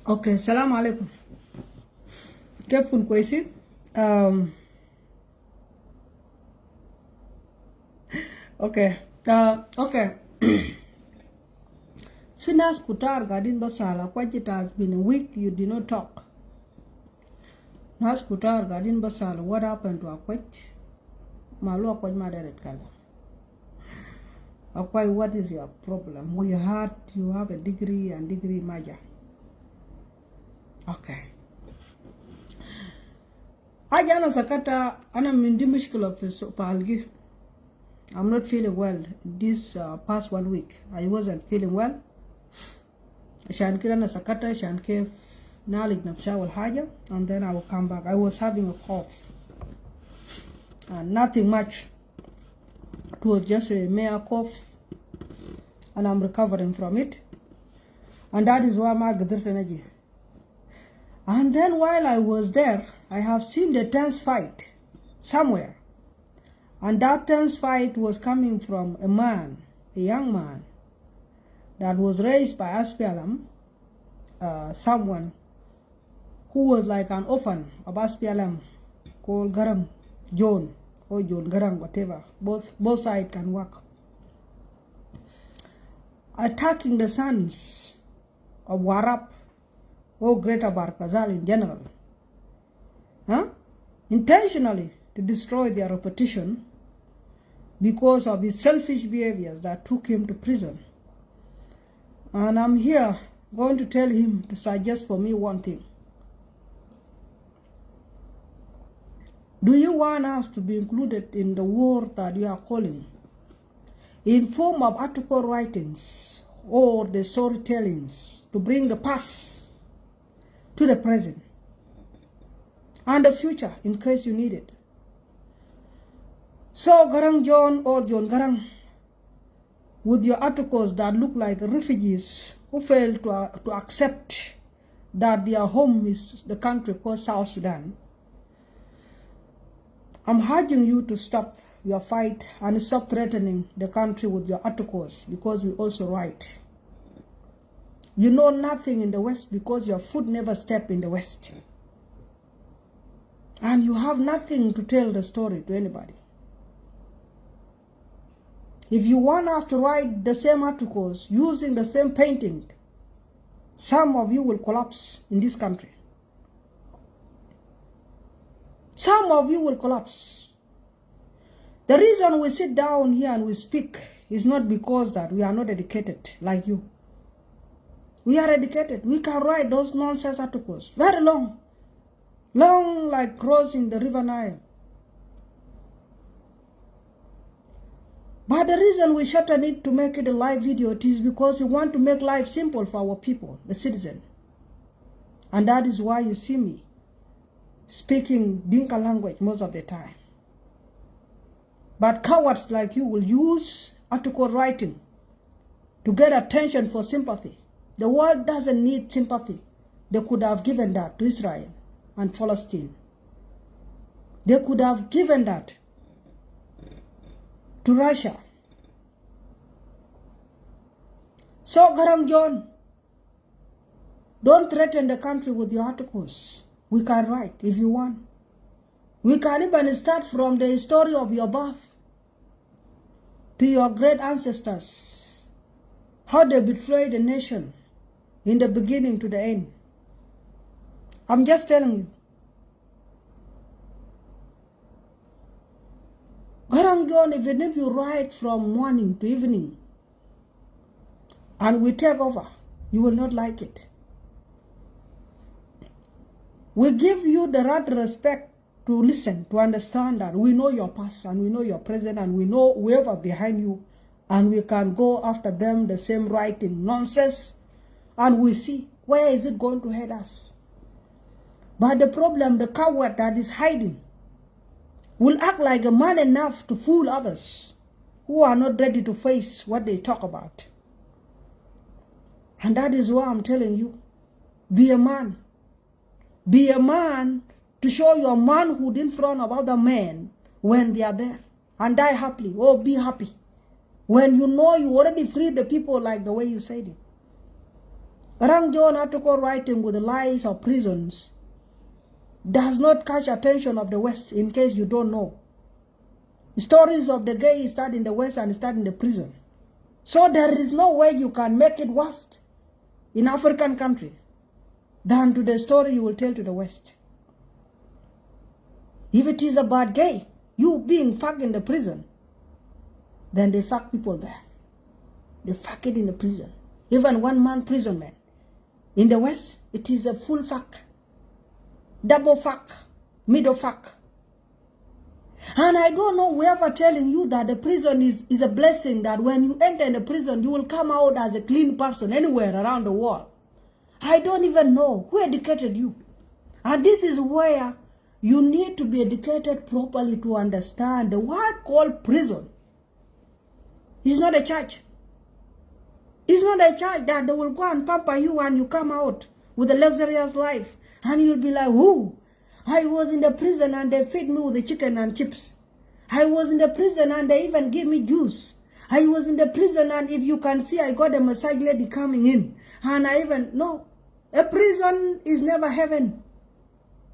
Okay, salam alaikum. Kefun kwesi. Okay. Okay. Finas kutar gadin basala kwaj it has been a week you did not talk. Nas kutar gadin basala what happened to Akwaj? Malu Akwaj madaret kala. Akwaj, what is your problem? We heard you have a degree and degree major. Okay. Ajana sakata ana mindi mishkila falgi. I'm not feeling well this past 1 week. I wasn't feeling well. Shan kirana sakata shan ke nalig nafsha wal haja, and then I will come back. I was having a cough. Nothing much. It was just a mere cough, and I'm recovering from it. And that is why I'm energy. And then while I was there, I have seen the tense fight somewhere. And that tense fight was coming from a man, a young man, that was raised by SPLM, someone who was like an orphan of SPLM, called Garang, John, or John Garang, whatever. Both sides can work. Attacking the sons of Warab, or Greater Barkazal in general, intentionally to destroy their reputation because of his selfish behaviors that took him to prison. And I'm here going to tell him to suggest for me one thing. Do you want us to be included in the war that you are calling in form of article writings or the storytellings to bring the past to the present and the future in case you need it? So Garang John or John Garang, with your articles that look like refugees who fail to accept that their home is the country called South Sudan, I'm urging you to stop your fight and stop threatening the country with your articles, because we also write. You know nothing in the West because your foot never stepped in the West. And you have nothing to tell the story to anybody. If you want us to write the same articles using the same painting, some of you will collapse in this country. Some of you will collapse. The reason we sit down here and we speak is not because that we are not educated like you. We are educated. We can write those nonsense articles. Very long. Long like crossing the river Nile. But the reason we shorten it to make it a live video, it is because we want to make life simple for our people, the citizen. And that is why you see me speaking Dinka language most of the time. But cowards like you will use article writing to get attention for sympathy. The world doesn't need sympathy. They could have given that to Israel and Palestine. They could have given that to Russia. So Garang John, don't threaten the country with your articles. We can write if you want. We can even start from the story of your birth to your great ancestors, how they betrayed the nation in the beginning to the end. I'm just telling you. Garang John, even if you write from morning to evening and we take over, you will not like it. We give you the right respect to listen, to understand that we know your past and we know your present and we know whoever behind you, and we can go after them the same writing nonsense, and we see where is it going to head us. But the problem, the coward that is hiding will act like a man enough to fool others who are not ready to face what they talk about. And that is why I'm telling you, be a man. Be a man to show your manhood in front of other men when they are there. And die happily, or be happy. When you know you already freed the people like the way you said it. Garang John had to go writing with the lies of prisons does not catch attention of the West, in case you don't know. Stories of the gay start in the West and start in the prison. So there is no way you can make it worse in African country than to the story you will tell to the West. If it is about gay, you being fucked in the prison, then they fuck people there. They fuck it in the prison. Even 1 month prison, man. In the West, it is a full fuck. Double fuck. Middle fuck. And I don't know whoever telling you that the prison is a blessing, that when you enter in the prison, you will come out as a clean person anywhere around the world. I don't even know who educated you. And this is where you need to be educated properly to understand the word called prison. It's not a church. It's not a church that they will go and pamper you and you come out with a luxurious life. And you'll be like, who? I was in the prison and they fed me with the chicken and chips. I was in the prison and they even gave me juice. I was in the prison and if you can see, I got a massage lady coming in. And I even, no, a prison is never heaven.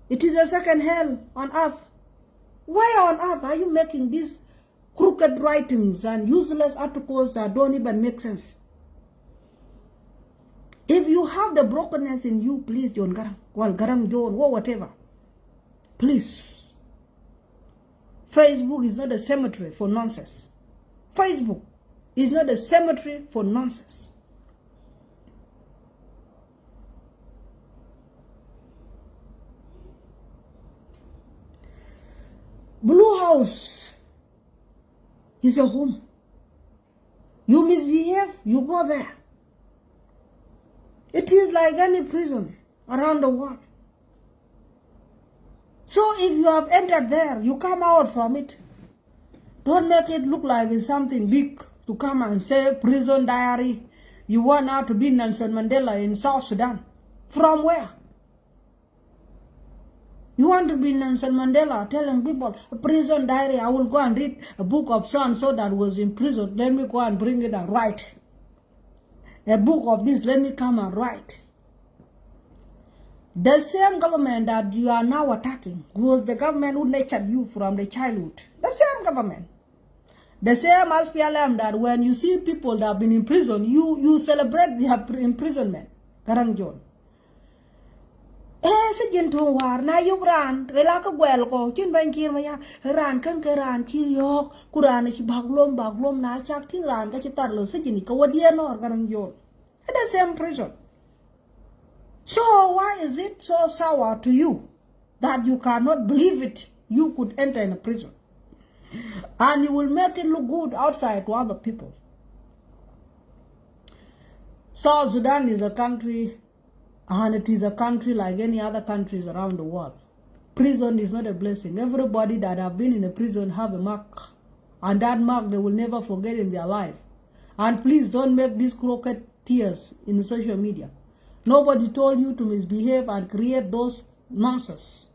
It is a second hell on earth. Why on earth are you making these crooked writings and useless articles that don't even make sense? If you have the brokenness in you, please, John Garang, well, Garang John, or whatever, please. Facebook is not a cemetery for nonsense. Facebook is not a cemetery for nonsense. Blue House is a home. You misbehave, you go there. It is like any prison around the world. So if you have entered there, you come out from it. Don't make it look like it's something big to come and say prison diary. You want now to be Nelson Mandela in South Sudan. From where? You want to be Nelson Mandela telling people, prison diary, I will go and read a book of so-and-so that was in prison. Let me go and bring it and write. A book of this, let me come and write. The same government that you are now attacking was the government who nurtured you from the childhood. The same government. The same as PLM that when you see people that have been in prison, you celebrate their imprisonment. Garang John. Sa jinto war na yung ran kailangan ka gwel ko chin ban Kiir maya ran kan ka ran Kiir yok kuran si baglom na chak ting ran ka chitar lo sa jini ka wadiya no Garang John. The same prison. So why is it so sour to you that you cannot believe it? You could enter in a prison and you will make it look good outside to other people. South Sudan is a country, and it is a country like any other countries around the world. Prison is not a blessing. Everybody that have been in a prison have a mark, and that mark they will never forget in their life. And please don't make these crooked tears in social media. Nobody told you to misbehave and create those nonsense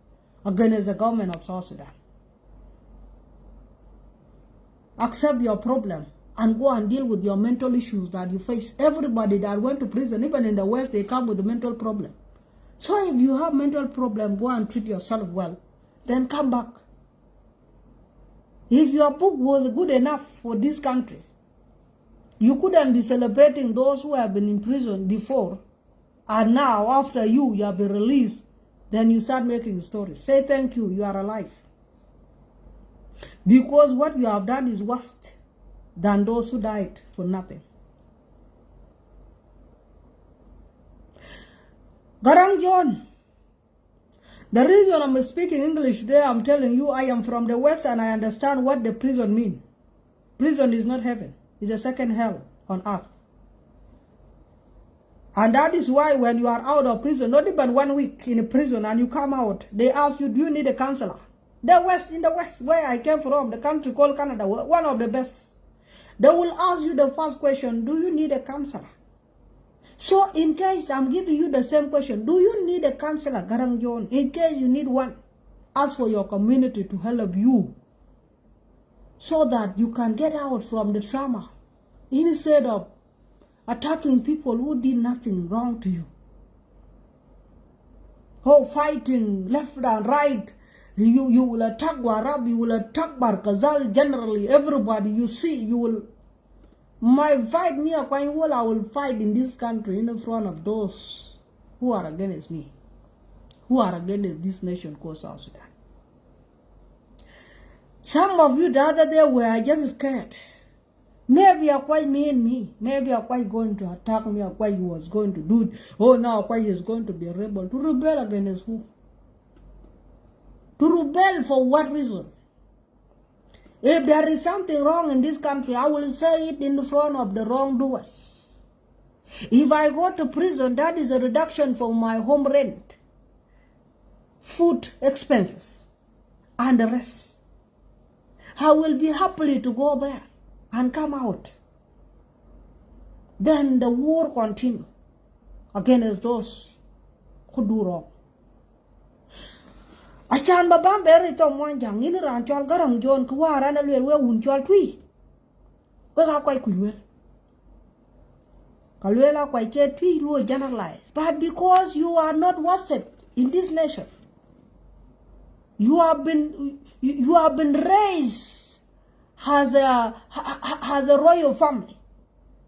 against the government of South Sudan. Accept your problem and go and deal with your mental issues that you face. Everybody that went to prison, even in the West, they come with a mental problem. So if you have mental problem, go and treat yourself well. Then come back. If your book was good enough for this country, you couldn't be celebrating those who have been in prison before, and now after you have been released, then you start making stories. Say thank you, you are alive. Because what you have done is worse than those who died for nothing. Garang John, the reason I'm speaking English today, I'm telling you, I am from the West and I understand what the prison means. Prison is not heaven. It's a second hell on earth. And that is why when you are out of prison, not even 1 week in a prison and you come out, they ask you, do you need a counselor? In the West, where I came from, the country called Canada, one of the best. They will ask you the first question, do you need a counselor? So in case I'm giving you the same question, do you need a counselor, Garang John? In case you need one, ask for your community to help you so that you can get out from the trauma instead of attacking people who did nothing wrong to you. Oh, fighting left and right. You will attack Warab, you will attack Barkazal, generally, everybody you see, you will. My fight me, I will fight in this country in front of those who are against me, who are against this nation called South Sudan. Some of you the other day were just scared. Maybe Akuac me. Maybe Akuac going to attack me. Akuac was going to do it. Oh, now Akuac is going to be a rebel. To rebel against who? To rebel for what reason? If there is something wrong in this country, I will say it in front of the wrongdoers. If I go to prison, that is a reduction for my home rent, food expenses, and the rest. I will be happily to go there and come out. Then the war continue against those who do wrong. Achan babam beri to mwanjang ini ranchol garang jon kuwara na lwe unchol tui. We ga kwai kulwe. Kalwe la kwai ke tui lo generalize. But because you are not worth it in this nation, you have been raised as a royal family,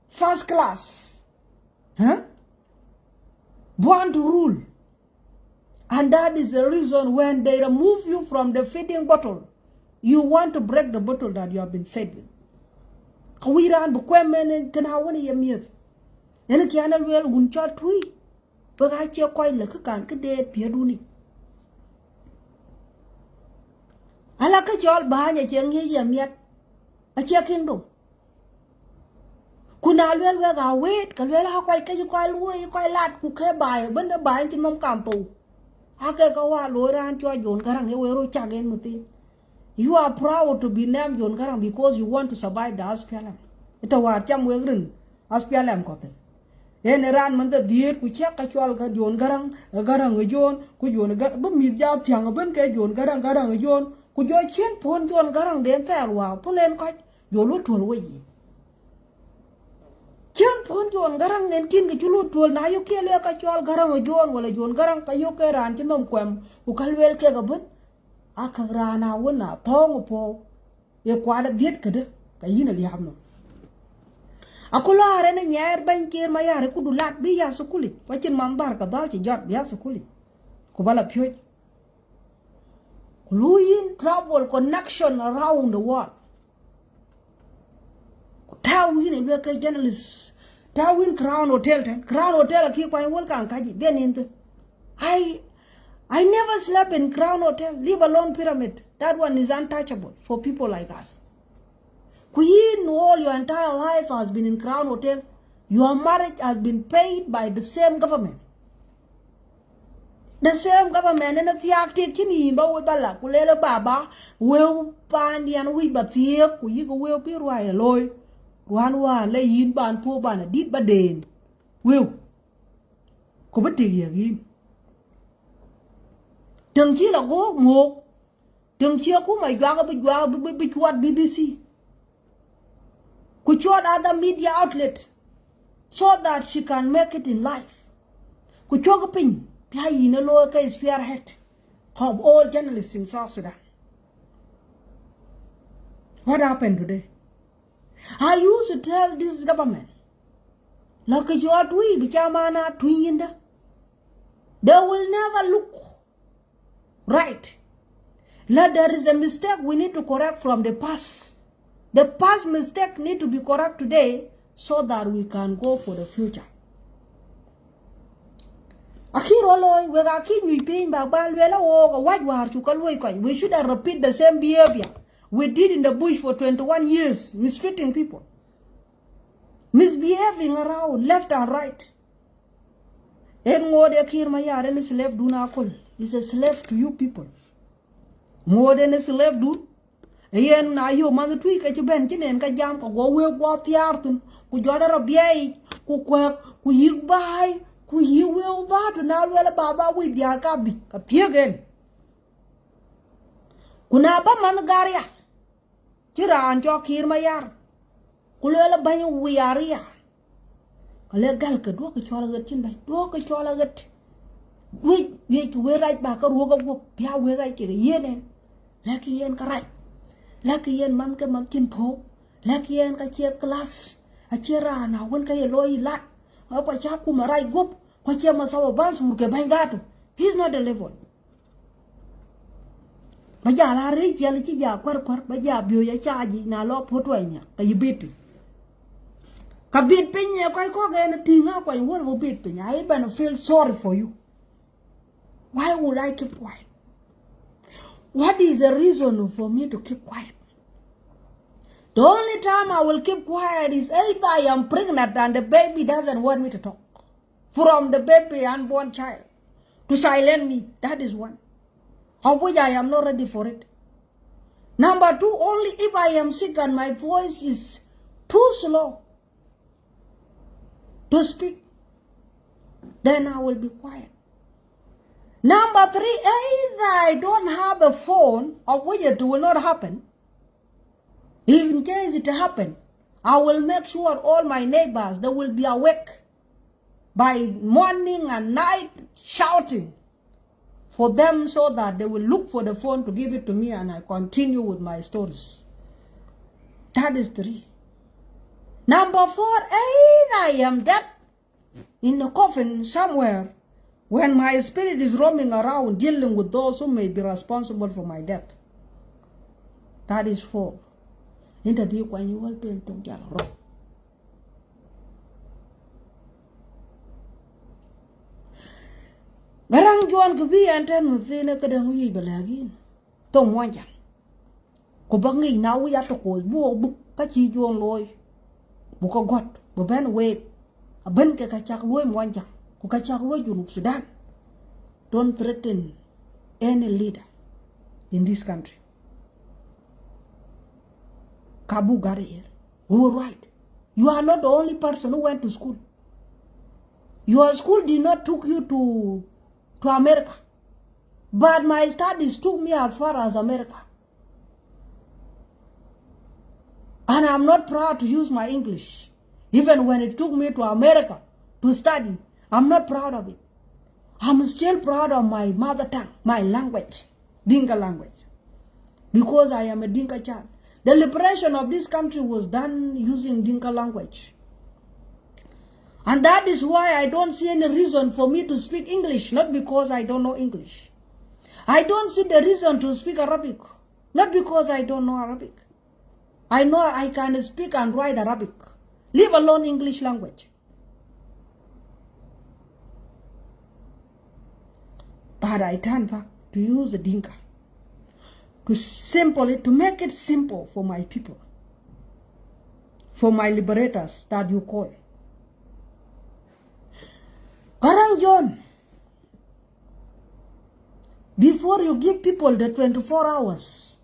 first class, born to rule. And that is the reason when they remove you from the feeding bottle, you want to break the bottle that you have been fed with. Kawiran bukwemen kanawani yamiyat. Yana kiana lwel unchal tui. Baga chia kwai lakakan kade piaduni. Ala ka chol bahanya chengi yamiyat. Achia kingdom. Kuna lwel wega wait kalwel ha kwai kaji kwai luwe kwai lat kukhe bai benda bai chinom kampo. Ake kawa loran cho John Garang ewero chagen muti. You are proud to be named John Garang because you want to survive the SPLM. Ita war cham wegrin SPLM koten. Ene ran manda diet ku chak ka chwal ka John Garang John ku John Garang ba mi ja pyang ben ke John Garang John ku jo chen pon John Garang den ter wa to len ka yo lu tol we yi. Chen pon John Garang en kin ke chulu tol na yo ke le ka chwal Garang John wala John Garang ka yo ke ran chinom kwem ku kalwel ke ga ben aka rana wona thong po ye kwada diet kede ka yina li hamno. Akula are ne nyaar ban Kiir ma yare ku dulat bi ya sukuli wacin mambar ka dal ci jot ya sukuli ku bala pyoj Luin travel connection around the world. Tawin and look at journalists. Tawin Crown Hotel. Crown Hotel, I keep my work on Kaji. Then into I never slept in Crown Hotel, leave alone Pyramid. That one is untouchable for people like us. Queen, all your entire life has been in Crown Hotel. Your marriage has been paid by the same government. The same government and the theater kini ba we bala kulela baba we pandi and we ba thiek ku yigo we pi rwai loy rwan wa le yin ban po ban dit ba den we ko ba ti yagi tang chi la go mo tang chi ku mai jwa bi chwat BBC ku chwat other media outlet so that she can make it in life ku choga pin in a lower spearhead of all journalists in South Sudan. What happened today? I used to tell this government, like you are doing, bichamana twinda. They will never look right. Like there is a mistake we need to correct from the past. The past mistake need to be correct today so that we can go for the future. We should have repeat the same behavior we did in the bush for 21 years, mistreating people, misbehaving around left and right. He's a slave to you people. More than a slave, dude. Ayen na yo man tweak at your bench and ka jam ko go we what the artun, ku jada rabiay, ku quack, ku yig by. Ku yi will that na wela baba we dia ka bi ka piegen kuna ba man garia tira an jo Kiir mayar ku lela ban we aria kale gal ka do ka chola gat chin bai do ka chola gat we right ba ka ro ga pya we right ke yen la ki yen ka right la ki yen man ka man chin pho la ki yen ka che class a che ra na won ka ye loi lat pa cha ku ma right gop ko che ma sa ba sur ke bai gato. He's not the level. Ba ja la ri che li chi ja kwar ba ja bio ya cha ji na lo pho twai nya ka yibit ka bit pin ya ko ga na tinga ko won bo bit pin I even feel sorry for you. Why would I keep quiet? What is the reason for me to keep quiet? The only time I will keep quiet is either I am pregnant and the baby doesn't want me to talk. From the baby unborn child to silence me, that is one. Of which I am not ready for it. Number two, only if I am sick and my voice is too slow to speak, then I will be quiet. Number three, either I don't have a phone, of which it will not happen. In case it happen, I will make sure all my neighbors, they will be awake by morning and night shouting for them so that they will look for the phone to give it to me and I continue with my stories. That is three. Number four, either I am dead in a coffin somewhere when my spirit is roaming around dealing with those who may be responsible for my death. That is four. Interview when you will be in Tungyalo. Garang Juan could be and ten within a kadang we belagin. Tom Wanja. Kubangi now we have to call book, Kachi Juan Loy. Buka got, Buban wait. A benka kachak loy Wanja. Kukachak loy Junub Sudan. Don't threaten any leader in this country. Kabu Garir. We were right. You are not the only person who went to school. Your school did not took you to America. But my studies took me as far as America. And I'm not proud to use my English. Even when it took me to America to study, I'm not proud of it. I'm still proud of my mother tongue, my language, Dinka language. Because I am a Dinka child. The liberation of this country was done using Dinka language. And that is why I don't see any reason for me to speak English, not because I don't know English. I don't see the reason to speak Arabic, not because I don't know Arabic. I know I can speak and write Arabic, leave alone English language. But I turn back to use the Dinka, to make it simple for my people, for my liberators that you call. Garang John, before you give people the 24 hours,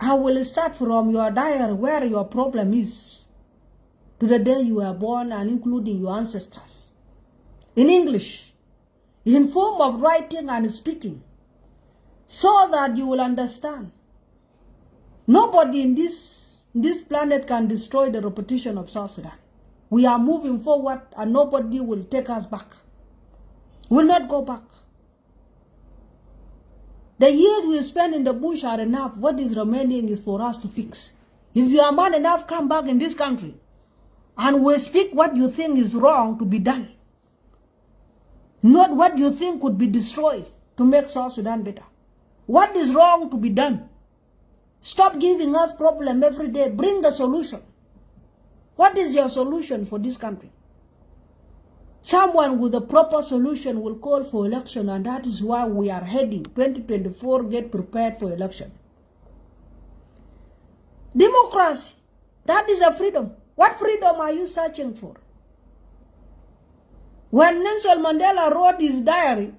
I will start from your diary where your problem is to the day you were born and including your ancestors. In English, in form of writing and speaking, so that you will understand. Nobody in this planet can destroy the reputation of South Sudan. We are moving forward and nobody will take us back. We'll not go back. The years we spend in the bush are enough. What is remaining is for us to fix. If you are man enough, come back in this country and we speak what you think is wrong to be done. Not what you think could be destroyed to make South Sudan better. What is wrong to be done? Stop giving us problem every day. Bring the solution. What is your solution for this country? Someone with a proper solution will call for election, and that is why we are heading 2024, get prepared for election. Democracy, that is a freedom. What freedom are you searching for? When Nelson Mandela wrote his diary,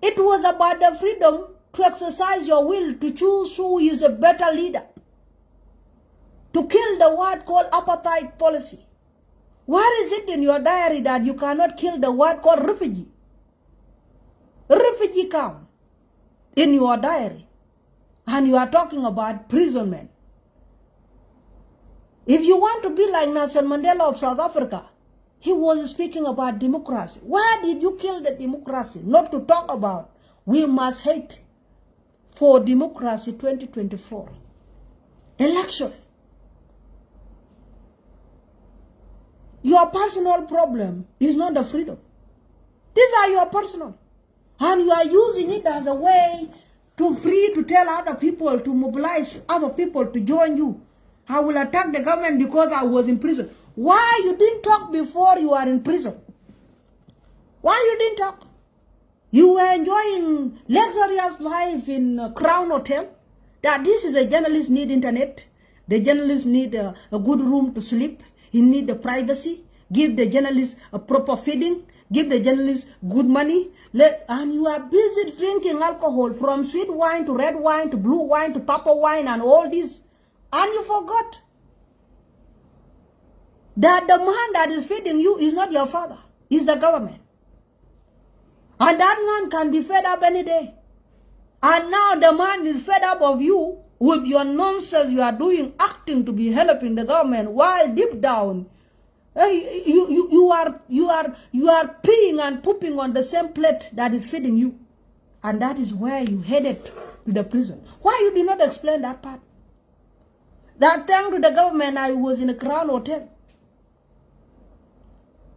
it was about the freedom to exercise your will to choose who is a better leader. To kill the word called apartheid policy. Where is it in your diary that you cannot kill the word called refugee? Refugee camp in your diary. And you are talking about imprisonment. If you want to be like Nelson Mandela of South Africa, he was speaking about democracy. Why did you kill the democracy? Not to talk about we must hate for democracy 2024 election. Your personal problem is not the freedom. These are your personal. And you are using it as a way to tell other people, to mobilize other people to join you. I will attack the government because I was in prison. Why you didn't talk before you are in prison? Why you didn't talk? You were enjoying luxurious life in Crown Hotel. That this is a journalist need internet. The journalist need a good room to sleep. He need the privacy. Give the journalist a proper feeding. Give the journalist good money. And you are busy drinking alcohol from sweet wine to red wine to blue wine to purple wine and all this. And you forgot that the man that is feeding you is not your father. It's the government. And that man can be fed up any day. And now the man is fed up of you with your nonsense you are doing, acting to be helping the government, while deep down, you are peeing and pooping on the same plate that is feeding you. And that is where you headed to the prison. Why you did not explain that part? That thanks to the government, I was in a Crown Hotel.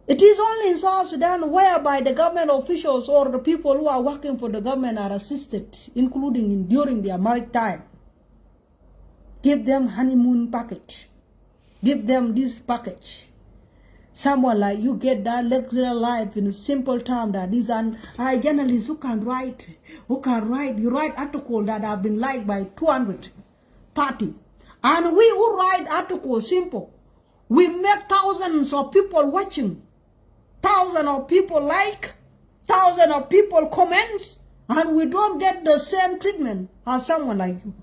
It is only in South Sudan whereby the government officials or the people who are working for the government are assisted, including during their married time. Give them honeymoon package. Give them this package. Someone like you get that luxury life in a simple term that is an journalist who can write. You write articles that have been liked by 230. And we who write articles simple. We make thousands of people watching. Thousands of people like. Thousands of people comments. And we don't get the same treatment as someone like you.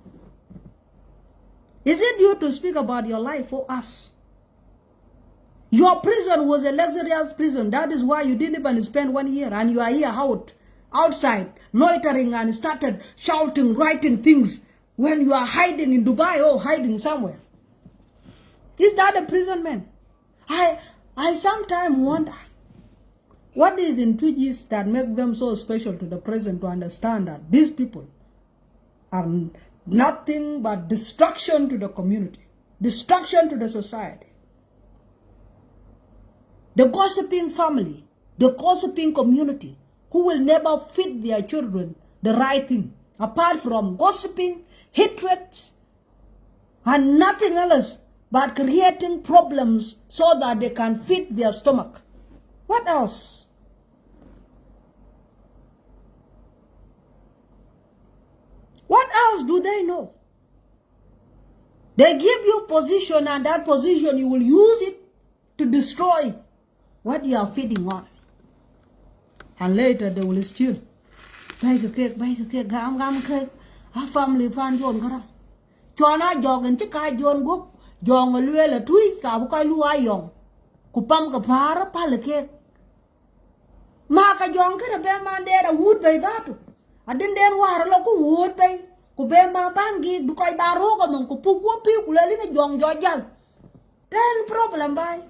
Is it you to speak about your life or us? Your prison was a luxurious prison. That is why you didn't even spend 1 year. And you are here outside, loitering and started shouting, writing things when you are hiding in Dubai or hiding somewhere. Is that a prison man? I sometimes wonder, what is in Twitches that make them so special to the president to understand that these people are nothing but destruction to the community, destruction to the society. The gossiping family, the gossiping community, who will never feed their children the right thing, apart from gossiping, hatred, and nothing else but creating problems so that they can feed their stomach. What else? What else do they know? They give you position, and that position you will use it to destroy what you are feeding on. And later they will steal. Bake a cake, gam cake. A family fan John Garang. Chona jog and chikai John Gook. Jong a luella tui, kabukai luayong. Kupam kapara pala cake. Maka jong can a bear man there a wood by that. I didn't dare war a local wood by. Kubema bangi, bukai baroga, non kupu whoopy, kulelina jong jojal. Then problem by.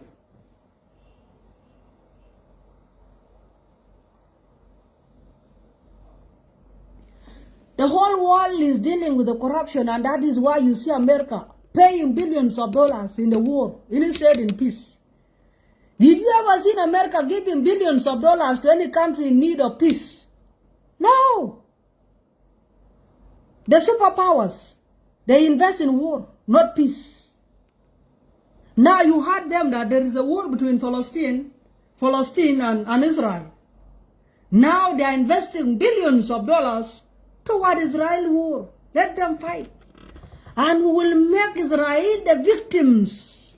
The whole world is dealing with the corruption, and that is why you see America paying billions of dollars in the war, instead in peace. Did you ever see America giving billions of dollars to any country in need of peace? No. The superpowers, they invest in war, not peace. Now you heard them that there is a war between Palestine and Israel. Now they are investing billions of dollars toward Israel war. Let them fight. And we will make Israel the victims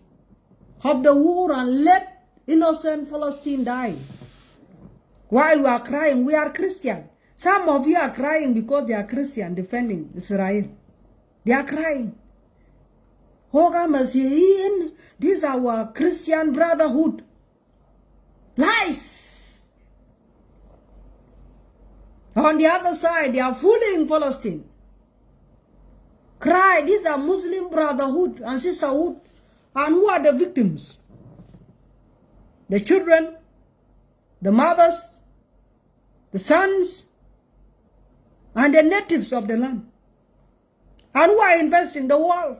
of the war and let innocent Palestine die. While we are crying, we are Christian. Some of you are crying because they are Christian defending Israel. They are crying. This is our Christian brotherhood. Lies. On the other side, they are fooling Palestine. Cry, these are Muslim brotherhood and sisterhood. And who are the victims? The children, the mothers, the sons, and the natives of the land. And who are investing the world.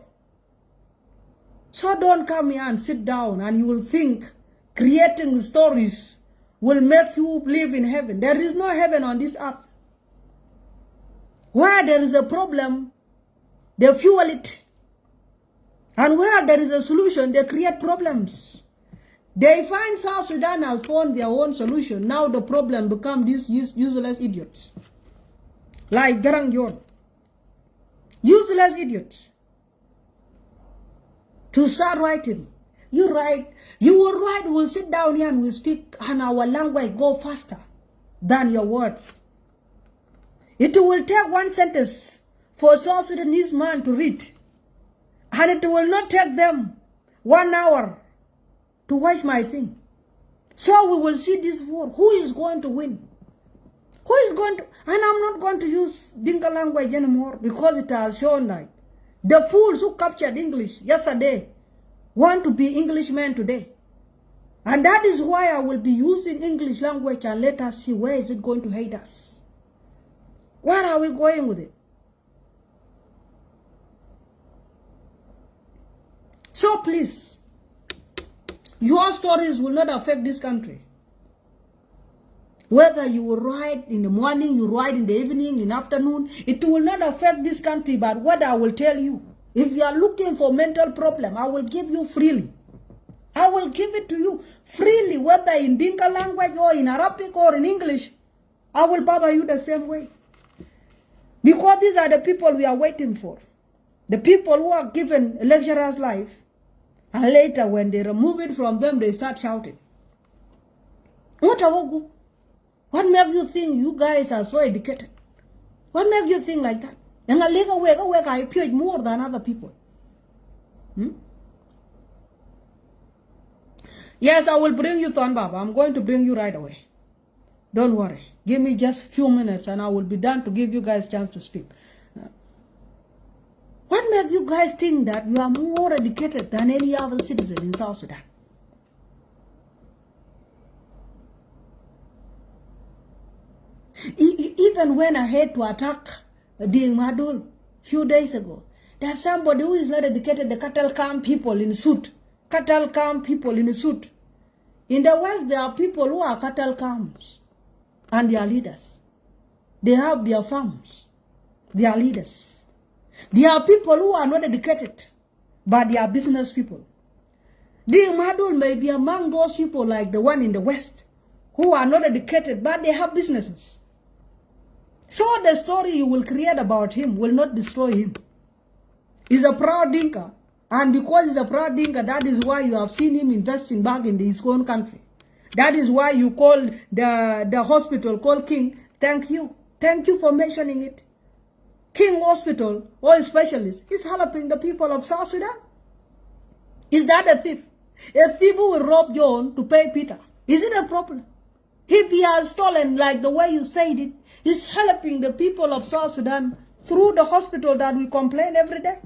So don't come here and sit down and you will think creating stories will make you live in heaven. There is no heaven on this earth. Where there is a problem, they fuel it. And where there is a solution, they create problems. They find South Sudan has found their own solution. Now the problem becomes these useless idiots. Like Garang. Useless idiots. To start writing. You write, you will write, we'll sit down here and we'll speak, and our language go faster than your words. It will take one sentence for a South Sudanese man to read, and it will not take them 1 hour to watch my thing. So we will see this war. Who is going to win? Who is going to, and I'm not going to use Dinka language anymore because it has shown like the fools who captured English yesterday want to be Englishmen today. And that is why I will be using English language, and let us see where is it going to hate us. Where are we going with it? So please, your stories will not affect this country. Whether you will write in the morning, you write in the evening, in the afternoon, it will not affect this country. But what I will tell you, if you are looking for mental problem, I will give you freely. I will give it to you freely, whether in Dinka language or in Arabic or in English. I will bother you the same way. Because these are the people we are waiting for. The people who are given a lecturer's life, and later when they remove it from them, they start shouting. What makes you think you guys are so educated? What makes you think like that? And I appeared more than other people. Yes, I will bring you Thon Baba. I'm going to bring you right away. Don't worry. Give me just a few minutes and I will be done to give you guys a chance to speak. What makes you guys think that you are more educated than any other citizen in South Sudan? Even when I had to attack Ding Madul a few days ago, there's somebody who is not educated, the cattle camp people in suit. Cattle camp people in suit. In the West, there are people who are cattle camps and they are leaders. They have their farms. They are leaders. There are people who are not educated, but they are business people. Ding Madul may be among those people like the one in the West who are not educated, but they have businesses. So the story you will create about him will not destroy him. He's a proud Dinka. And because he's a proud Dinka, that is why you have seen him investing back in his own country. That is why you call the hospital called King. Thank you. Thank you for mentioning it. King Hospital, or a specialist, is helping the people of South Sudan. Is that a thief? A thief who will rob John to pay Peter. Is it a problem? If he has stolen like the way you said it, he's helping the people of South Sudan through the hospital that we complain every day.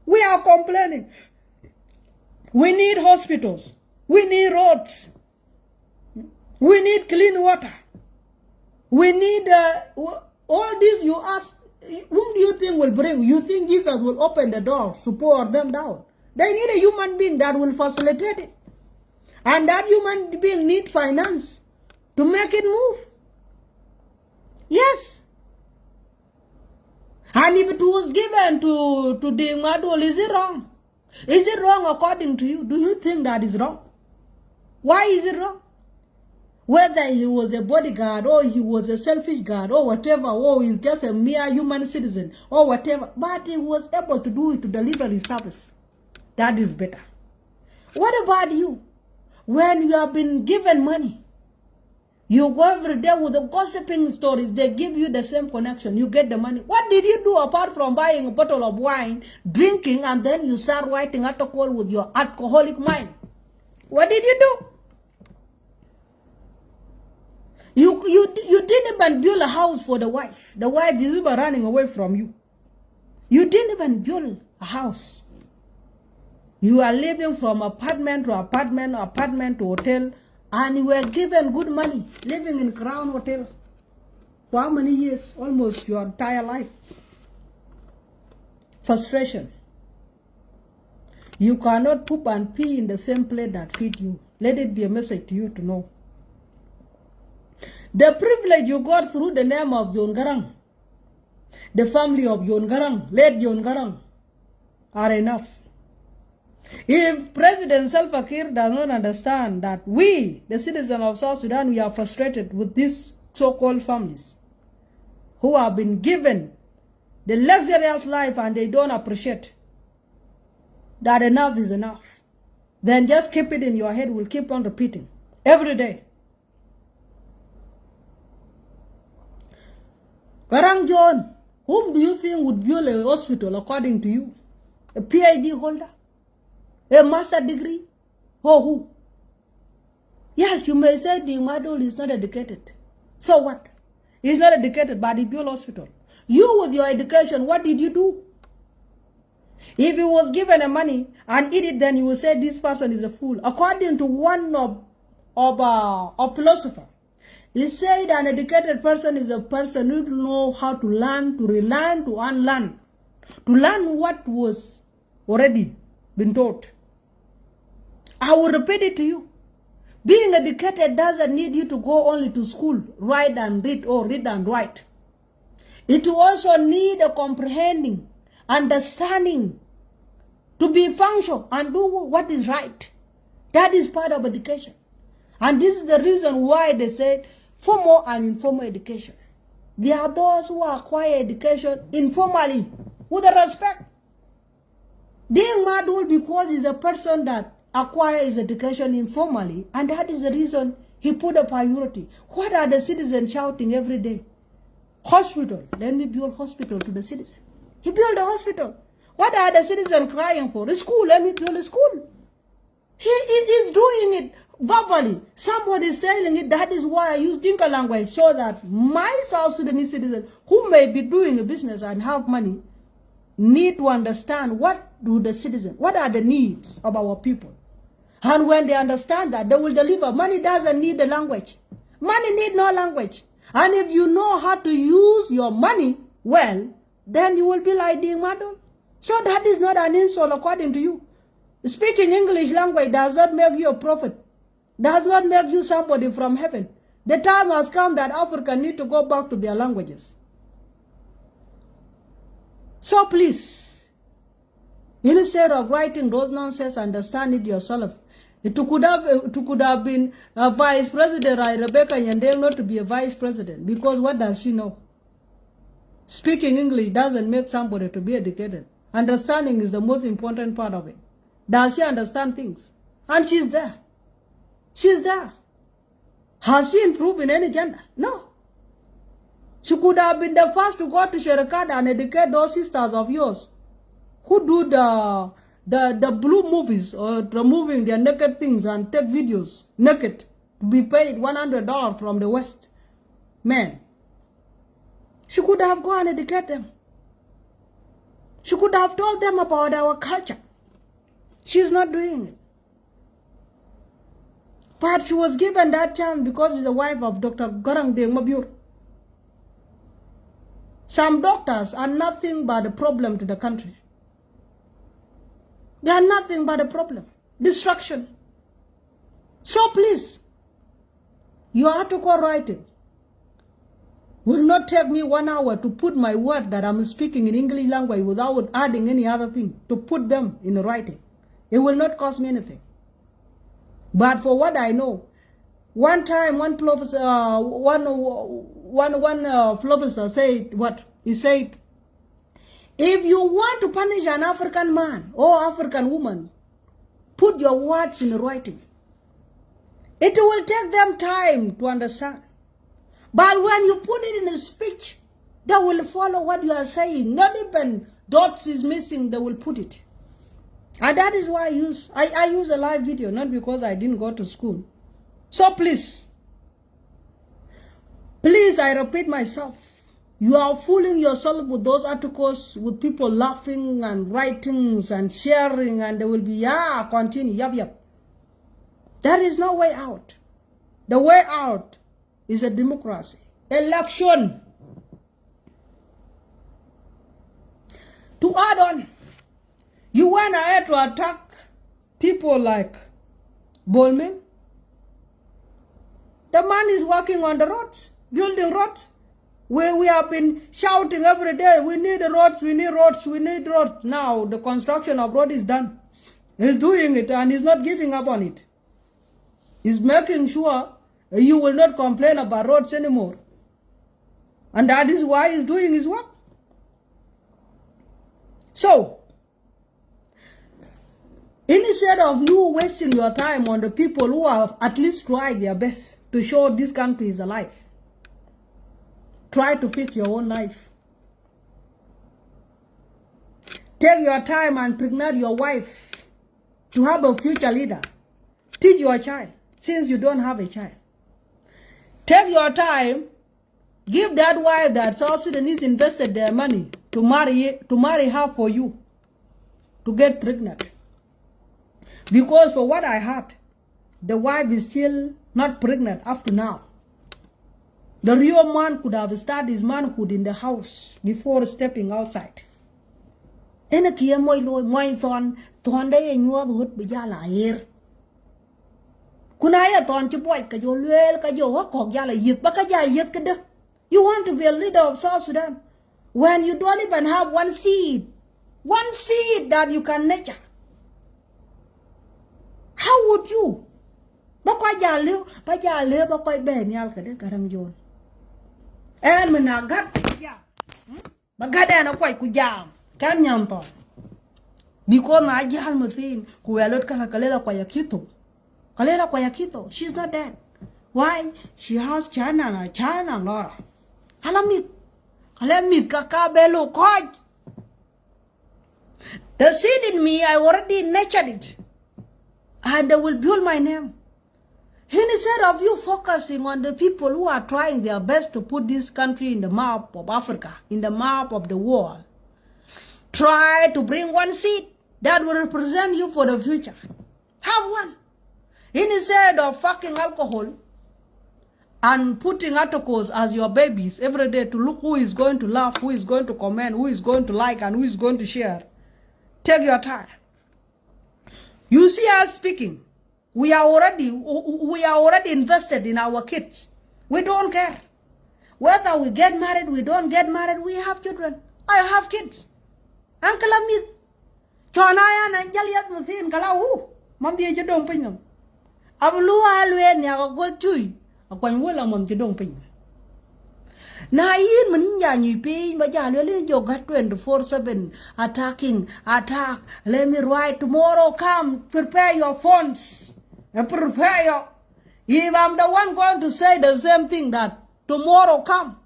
We are complaining. We need hospitals. We need roads. We need clean water. We need all this you ask. Whom do you think will bring? You think Jesus will open the door to pour them down? They need a human being that will facilitate it. And that human being needs finance to make it move. Yes. And if it was given to Ding Madul, is it wrong? Is it wrong according to you? Do you think that is wrong? Why is it wrong? Whether he was a bodyguard or he was a selfish guard or whatever, or he's just a mere human citizen or whatever, but he was able to do it to deliver his service. That is better. What about you? When you have been given money, you go every day with the gossiping stories, they give you the same connection, you get the money. What did you do apart from buying a bottle of wine, drinking, and then you start writing article with your alcoholic mind? What did you do? You didn't even build a house for the wife. The wife is even running away from you. You didn't even build a house. You are living from apartment to apartment, apartment to hotel, and you were given good money, living in Crown Hotel. For how many years? Almost your entire life. Frustration. You cannot poop and pee in the same plate that feed you. Let it be a message to you to know. The privilege you got through the name of John Garang, the family of John Garang, late John Garang, are enough. If President Salva Kiir does not understand that we, the citizens of South Sudan, we are frustrated with these so-called families who have been given the luxurious life and they don't appreciate that enough is enough, then just keep it in your head. We'll keep on repeating every day. Garang John, whom do you think would build a hospital according to you? A PhD holder? A master degree? Or who? Yes, you may say the model is not educated. So what? He's not educated, but he built hospital. You with your education, what did you do? If he was given a money and eat it, then you will say this person is a fool. According to one of philosopher, he said an educated person is a person who knows how to learn, to relearn, to unlearn. To learn what was already been taught. I will repeat it to you. Being educated doesn't need you to go only to school, write and read, or read and write. It will also need a comprehending, understanding, to be functional and do what is right. That is part of education. And this is the reason why they said formal and informal education. There are those who acquire education informally, with respect. Being madul because he's a person that acquires education informally, and that is the reason he put a priority. What are the citizens shouting every day? Hospital. Let me build hospital to the citizen. He built a hospital. What are the citizens crying for? A school. Let me build a school. He is doing it verbally. Somebody is telling it. That is why I use Dinka language, so that my South Sudanese citizens who may be doing a business and have money need to understand what do the citizens, what are the needs of our people. And when they understand that, they will deliver. Money doesn't need a language. Money need no language. And if you know how to use your money well, then you will be like the madam. So that is not an insult according to you. Speaking English language does not make you a prophet. Does not make you somebody from heaven. The time has come that Africans need to go back to their languages. So please, instead of writing those nonsense, understand it yourself. It could have been a vice president, right? Rebecca Yandel not to be a vice president, because what does she know? Speaking English doesn't make somebody to be educated. Understanding is the most important part of it. Does she understand things? And she's there. She's there. Has she improved in any gender? No. She could have been the first to go to Sherikada and educate those sisters of yours who do the blue movies, or removing their naked things and take videos naked to be paid $100 from the West. Man, she could have gone and educate them. She could have told them about our culture. She's not doing it. But she was given that chance because she's the wife of Dr. Garang Mabur. Some doctors are nothing but a problem to the country. They are nothing but a problem. Destruction. So please, you have to go writing. Will not take me 1 hour to put my word that I'm speaking in English language without adding any other thing, to put them in writing. It will not cost me anything. But for what I know, one time one professor, professor said what? He said, if you want to punish an African man or African woman, put your words in writing. It will take them time to understand. But when you put it in a speech, they will follow what you are saying. Not even dots is missing, they will put it. And that is why I use a live video, not because I didn't go to school. So please, I repeat myself. You are fooling yourself with those articles, with people laughing and writing and sharing, and they will be, yeah, continue, yep. There is no way out. The way out is a democracy. Election. To add on, you went ahead to attack people like Bolman. The man is working on the roads, building roads. Where we have been shouting every day, we need roads, we need roads, we need roads. Now the construction of road is done. He's doing it and he's not giving up on it. He's making sure you will not complain about roads anymore. And that is why he's doing his work. So, instead of you wasting your time on the people who have at least tried their best to show this country is alive, try to fix your own life. Take your time and pregnant your wife to have a future leader. Teach your child, since you don't have a child. Take your time, give that wife that South Sudanese invested their money to marry her for you, to get pregnant. Because for what I heard, the wife is still not pregnant up to now. The real man could have started his manhood in the house before stepping outside. Ena kia moi loy moi thon day nyua hut bija la air. Kunaya thon chiboy ka yo luel ka yo kok ya la yit ba ka ya yit kada. You want to be a leader of South Sudan when you don't even have one seed that you can nurture. How would you? Ba kwa ya liu ba kwa be nyal ka de Garang John. And menagat ya bagada na kwai ku jam kan nyam to biko na jahal muthin ku welot kala kalela kwa yakito she's not dead. Why? She has China Laura alamit kalemit kakabelo koj. The seed in me, I already nurtured it and I will build my name. Instead of you focusing on the people who are trying their best to put this country in the map of Africa, in the map of the world, try to bring one seed that will represent you for the future. Have one. Instead of fucking alcohol and putting articles as your babies every day to look who is going to laugh, who is going to comment, who is going to like, and who is going to share. Take your time. You see us speaking. We are already invested in our kids. We don't care. Whether we get married, we don't get married, we have children. I have kids. Uncle Amit. Chonaya na jaliat muthin kalau mam dia jedong pinyam. Abluwa alwen ya ko chui. Akwan wala mam jedong pinyam. Na yin maninja nyupi ba ja le joga 24/7 attack. Let me write tomorrow come prepare your phones. Prepare your. If I'm the one going to say the same thing that tomorrow come,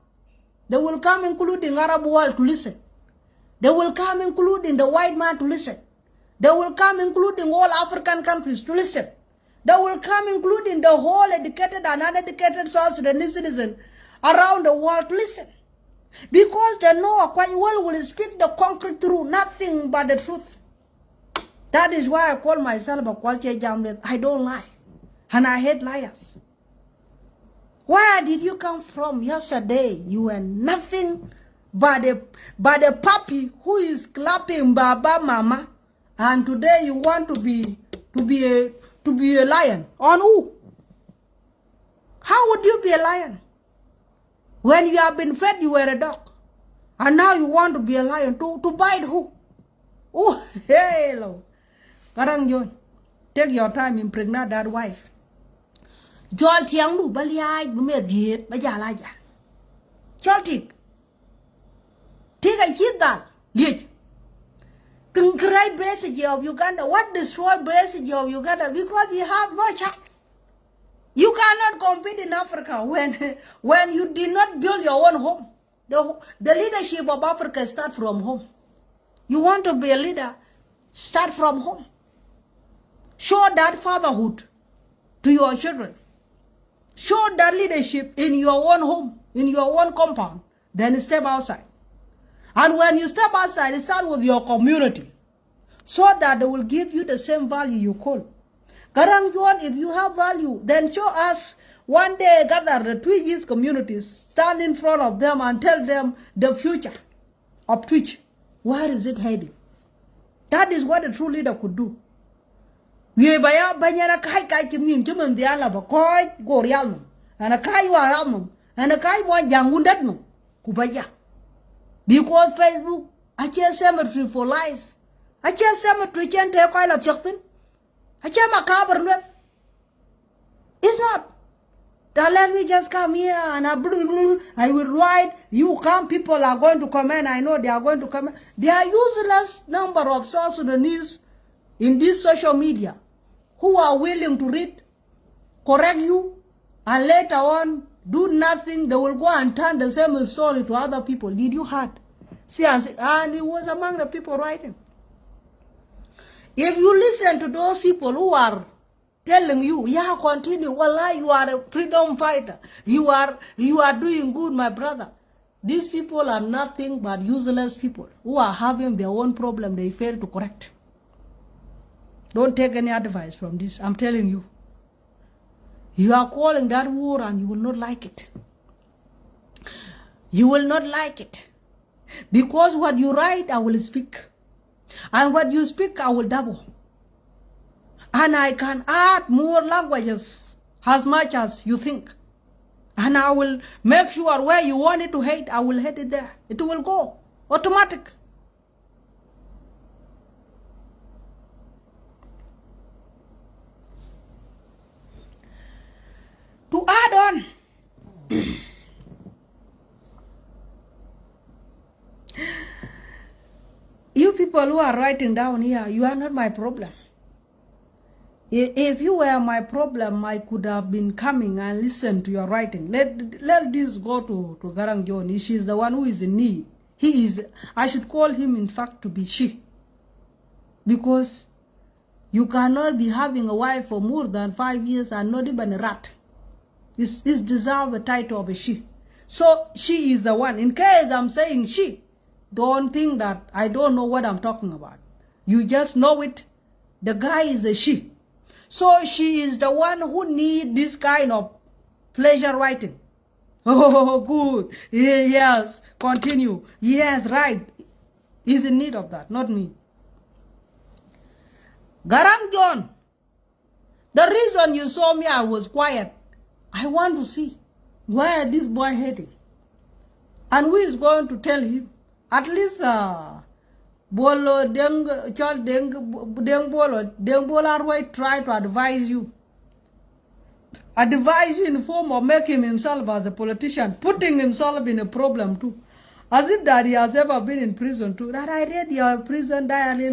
they will come including Arab world to listen. They will come including the white man to listen. They will come including all African countries to listen. They will come including the whole educated and uneducated South Sudanese citizen around the world to listen. Because they know Akuac will speak the concrete truth, nothing but the truth. That is why I call myself a quality jamlet. I don't lie. And I hate liars. Where did you come from yesterday? You were nothing but a puppy who is clapping Baba Mama. And today you want to be a lion. On who? How would you be a lion? When you have been fed, you were a dog. And now you want to be a lion. To bite who? Oh, hello. Garang John, take your time impregnate that wife. Jol tiang lu baliay bume diet bajala ja. Jol tik. Take a hit that. Yet. Concrete message of Uganda. What destroyed message of Uganda? Because you have no child. You cannot compete in Africa when you did not build your own home. The leadership of Africa starts from home. You want to be a leader, start from home. Show that fatherhood to your children. Show that leadership in your own home, in your own compound. then step outside. And when you step outside, start with your community, so that they will give you the same value you call. Garang John, if you have value, then show us. One day, gather the Twitch communities, stand in front of them and tell them the future of Twitch. Where is it heading? That is what a true leader could do. We baya banyana kai kai chimim chimum diala ba koi gorialum and a kai waramum and a kai one jangundat no kubaya. Because Facebook, I can't cemetery for lies. I can't cemetery can't take oil of chocolate. I can't macabre with. It's not. Now let me just come here and I will write. You come, people are going to comment. I know they are going to comment. There are useless number of South Sudanese in this social media who are willing to read, correct you, and later on do nothing. They will go and turn the same story to other people. Did you heard? See, and he was among the people writing. If you listen to those people who are telling you, yeah, continue, wallah, you are a freedom fighter. You are doing good, my brother. These people are nothing but useless people who are having their own problem they fail to correct. Don't take any advice from this. I'm telling you. You are calling that war and you will not like it. You will not like it. Because what you write, I will speak. And what you speak, I will double. And I can add more languages as much as you think. And I will make sure where you want it to hate, I will hate it there. It will go. Automatic. To add on, you people who are writing down here, you are not my problem. If you were my problem, I could have been coming and listened to your writing. Let this go to Garang John. She's the one who is in need. He is, I should call him, in fact, to be she. Because you cannot be having a wife for more than 5 years and not even a rat. This deserves a title of a she. So she is the one. In case I'm saying she, don't think that I don't know what I'm talking about. You just know it. The guy is a she. So she is the one who needs this kind of pleasure writing. Oh, good. Yes, continue. Yes, right. He's in need of that, not me. Garang John, the reason you saw me, I was quiet. I want to see where this boy heading. And who is going to tell him? At least, Bolo Deng Arway try to advise you. Advise you in the form of making himself as a politician, putting himself in a problem too. As if that he has ever been in prison too. That I read your prison diary,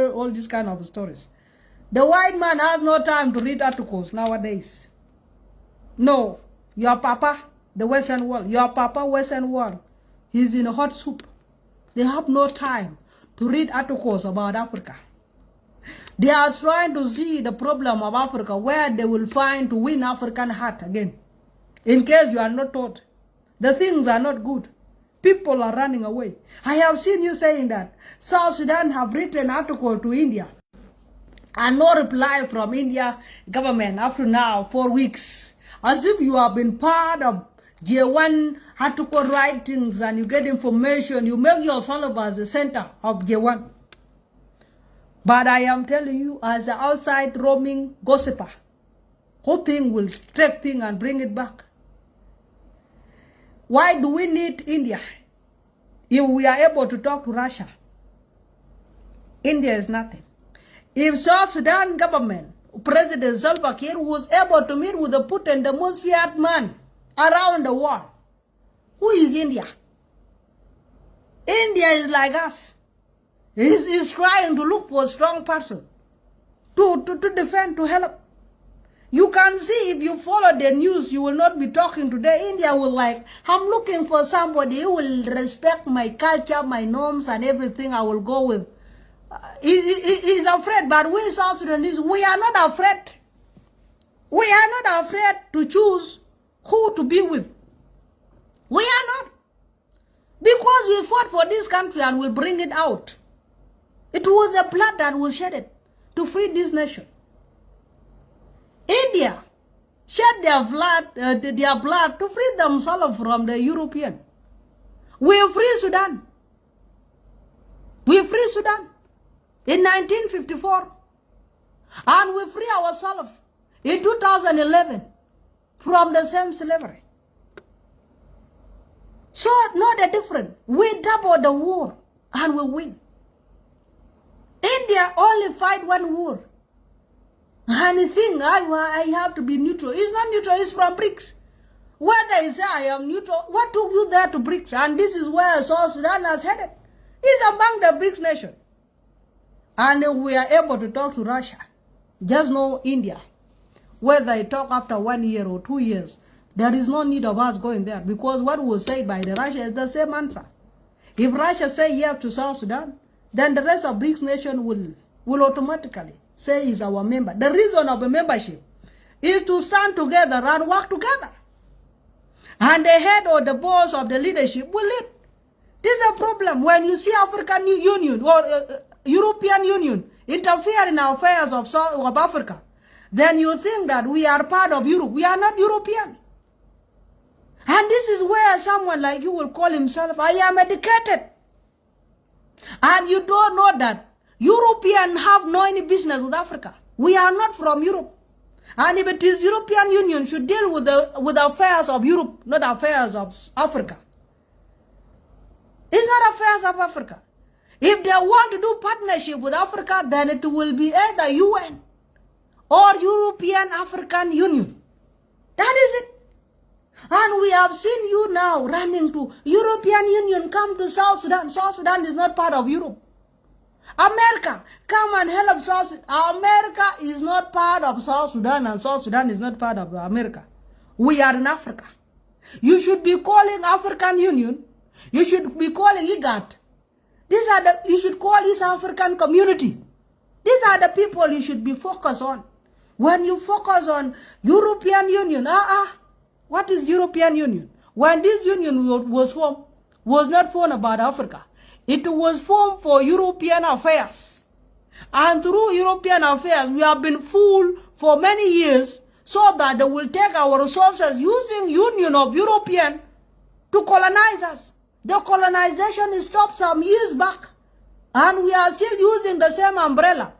all these kind of stories. The white man has no time to read articles nowadays. No, your papa, the Western world, your papa, Western world, he's in a hot soup. They have no time to read articles about Africa. They are trying to see the problem of Africa, where they will find to win African heart again. In case you are not taught, the things are not good. People are running away. I have seen you saying that South Sudan have written an article to India and no reply from India government up to now, 4 weeks. As if you have been part of J1 article writings and you get information, you make yourself as the center of J1. But I am telling you, as an outside roaming gossiper, whole thing will take thing and bring it back. Why do we need India if we are able to talk to Russia? India is nothing. If South Sudan government, President Salva Kiir was able to meet with the Putin, the most feared man around the world, who is India? India is like us. He's trying to look for a strong person to defend, to help. You can see, if you follow the news, you will not be talking today. India will like, I'm looking for somebody who will respect my culture, my norms and everything. I will go with. He's afraid, but we South Sudanese, we are not afraid. We are not afraid to choose who to be with. We are not. Because we fought for this country and will bring it out. It was a blood that was shed to free this nation. India shed their blood to free themselves from the European. We free Sudan. We free Sudan in 1954. And we free ourselves in 2011 from the same slavery. So not a different. We double the war and we win. India only fight one war. And the thing, I have to be neutral. It's not neutral, it's from BRICS. Whether they say I am neutral, what took you there to BRICS? And this is where South Sudan has headed. It's among the BRICS nation. And we are able to talk to Russia. Just know India. Whether I talk after 1 year or 2 years, there is no need of us going there. Because what was said by the Russia is the same answer. If Russia say yes to South Sudan, then the rest of BRICS nation will automatically say is our member. The reason of the membership is to stand together and work together. And the head or the boss of the leadership will lead. This is a problem when you see African Union or European Union interfere in our affairs of Africa. Then you think that we are part of Europe. We are not European. And this is where someone like you will call himself, I am educated. And you don't know that Europeans have no any business with Africa. We are not from Europe. And if it is European Union should deal with the affairs of Europe, not affairs of Africa. It's not affairs of Africa. If they want to do partnership with Africa, then it will be either UN or European African Union. That is it. And we have seen you now running to European Union, come to South Sudan. South Sudan is not part of Europe. America, come and help South Sudan. America is not part of South Sudan and South Sudan is not part of America. We are in Africa. You should be calling African Union. You should be calling IGAD. You should call East African Community. These are the people you should be focused on. When you focus on European Union, what is European Union? When this union was formed, was not formed about Africa. It was formed for European affairs. And through European affairs, we have been fooled for many years so that they will take our resources using Union of European to colonize us. The colonization stopped some years back. And we are still using the same umbrella,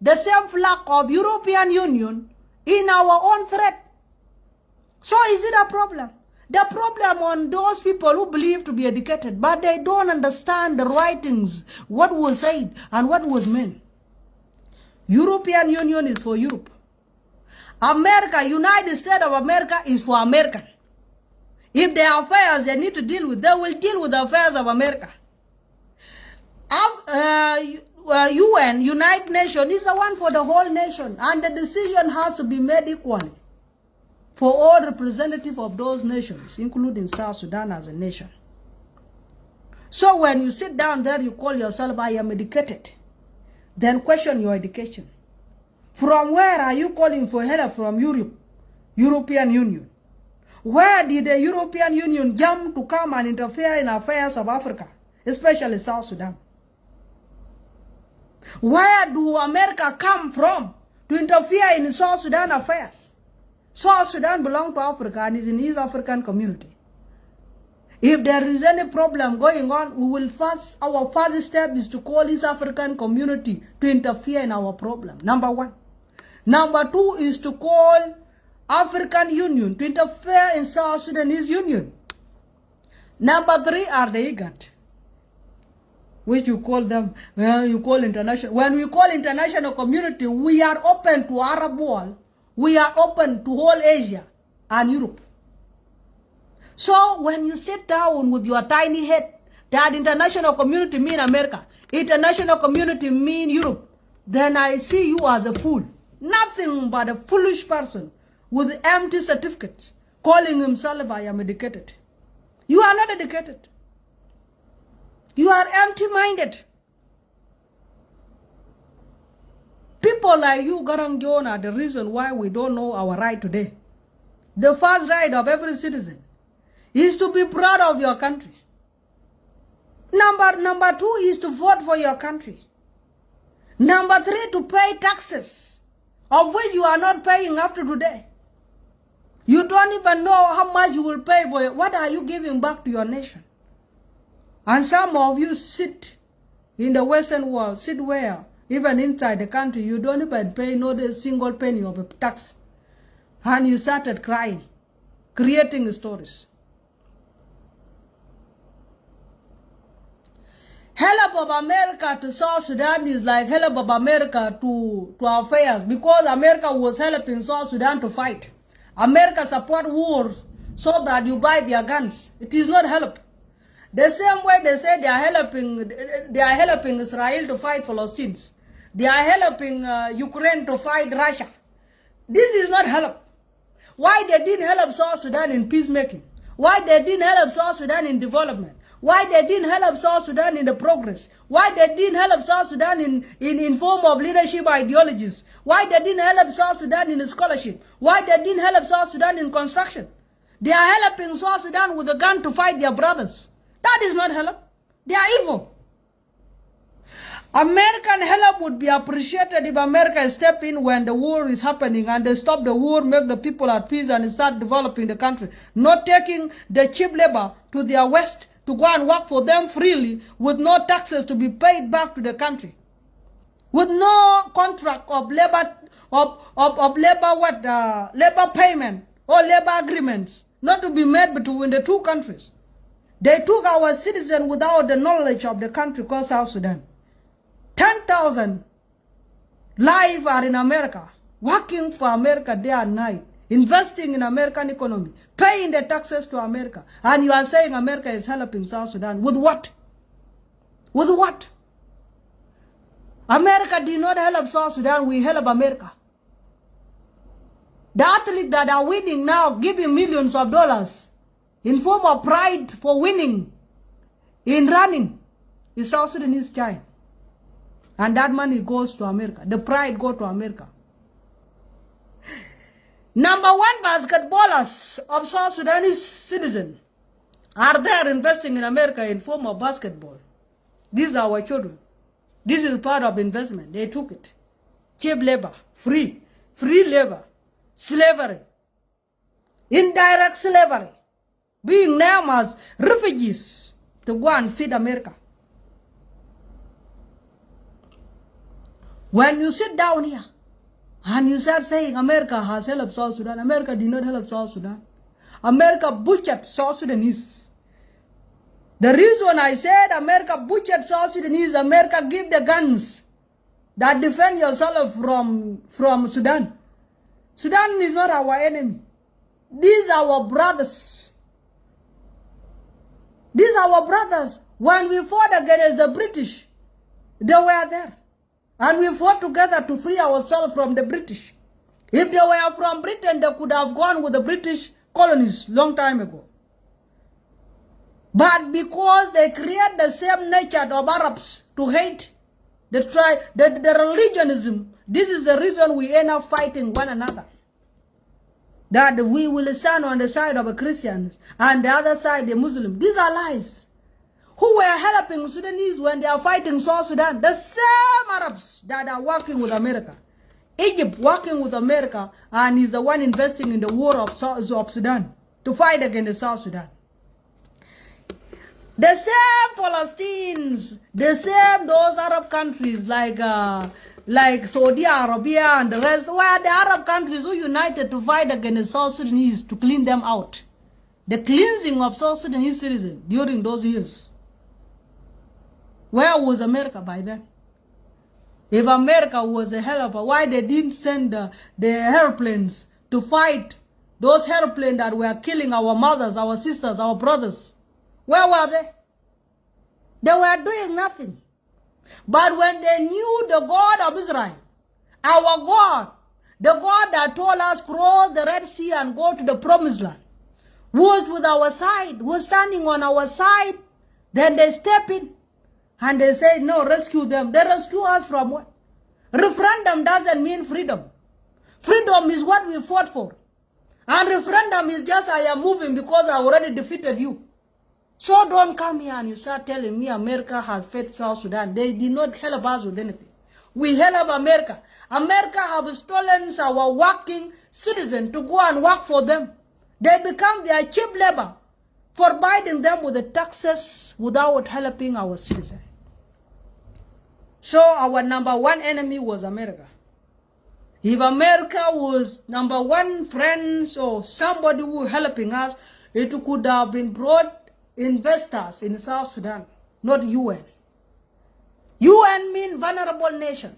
the same flag of European Union in our own threat. So is it a problem? The problem on those people who believe to be educated, but they don't understand the writings, what was said and what was meant. European Union is for Europe. America, United States of America is for American. If there are affairs they need to deal with, they will deal with the affairs of America. UN, United Nations, is the one for the whole nation. And the decision has to be made equally for all representatives of those nations, including South Sudan as a nation. So when you sit down there, you call yourself, I am educated. Then question your education. From where are you calling for help from Europe, European Union? Where did the European Union jump to come and interfere in affairs of Africa, especially South Sudan? Where do America come from to interfere in South Sudan affairs? South Sudan belongs to Africa and is in East African Community. If there is any problem going on, our first step is to call East African Community to interfere in our problem. Number one. Number two is to call African Union to interfere in South Sudanese Union. Number three are the IGAD, which you call them, you call international. When we call international community, we are open to Arab world. We are open to whole Asia and Europe. So when you sit down with your tiny head, that international community mean America, international community mean Europe, then I see you as a fool. Nothing but a foolish person with empty certificates, calling himself, I am educated. You are not educated. You are empty-minded. People like you, Garang, are the reason why we don't know our right today. The first right of every citizen is to be proud of your country. Number two is to vote for your country. Number three, to pay taxes, of which you are not paying up to today. You don't even know how much you will pay for it. What are you giving back to your nation? And some of you sit in the Western world, sit where, even inside the country, you don't even pay not a single penny of a tax. And you started crying, creating stories. Help of America to South Sudan is like help of America to our affairs, because America was helping South Sudan to fight. America support wars so that you buy their guns. It is not help. The same way they say they are helping Israel to fight Palestinians. They are helping Ukraine to fight Russia. This is not help. Why they didn't help South Sudan in peacemaking? Why they didn't help South Sudan in development? Why they didn't help South Sudan in the progress? Why they didn't help South Sudan in form of leadership ideologies? Why they didn't help South Sudan in scholarship? Why they didn't help South Sudan in construction? They are helping South Sudan with a gun to fight their brothers. That is not help. They are evil. American help would be appreciated if America step in when the war is happening and they stop the war, make the people at peace and start developing the country. Not taking the cheap labor to their west to go and work for them freely with no taxes to be paid back to the country. With no contract of labor, labor payment or labor agreements not to be made between the two countries. They took our citizens without the knowledge of the country called South Sudan. 10,000 lives are in America, working for America day and night, investing in American economy, paying the taxes to America. And you are saying America is helping South Sudan. With what? With what? America did not help South Sudan, we help America. The athletes that are winning now, giving millions of dollars in form of pride for winning in running, is South Sudanese child. And that money goes to America. The pride goes to America. Number one basketballers of South Sudanese citizens are there investing in America in form of basketball. These are our children. This is part of investment. They took it. Cheap labor, free labor, slavery, indirect slavery, being named as refugees to go and feed America. When you sit down here and you start saying America has helped South Sudan, America did not help South Sudan. America butchered South Sudanese. The reason I said America butchered South Sudanese, America give the guns that defend yourself from Sudan. Sudan is not our enemy. These are our brothers. These are our brothers. When we fought against the British, they were there. And we fought together to free ourselves from the British. If they were from Britain, they could have gone with the British colonies long time ago. But because they create the same nature of Arabs to hate the religionism, this is the reason we end up fighting one another. That we will stand on the side of the Christians and the other side the Muslims. These are lies. Who were helping Sudanese when they are fighting South Sudan? The same Arabs that are working with America. Egypt working with America and is the one investing in the war of Sudan to fight against South Sudan. The same Palestinians, the same those Arab countries like Saudi Arabia and the rest, were the Arab countries who united to fight against South Sudanese to clean them out. The cleansing of South Sudanese citizens during those years. Where was America by then? If America was a helper, why they didn't send the airplanes to fight those airplanes that were killing our mothers, our sisters, our brothers? Where were they? They were doing nothing. But when they knew the God of Israel, our God, the God that told us cross the Red Sea and go to the Promised Land, was with our side, was standing on our side, then they step in. And they say, no, rescue them. They rescue us from what? Referendum doesn't mean freedom. Freedom is what we fought for. And referendum is just I am moving because I already defeated you. So don't come here and you start telling me America has fed South Sudan. They did not help us with anything. We help America. America have stolen our working citizens to go and work for them. They become their cheap labor, providing them with the taxes without helping our citizens. So our number one enemy was America. If America was number one friends or somebody who was helping us, it could have been brought investors in South Sudan, not UN. UN means vulnerable nation.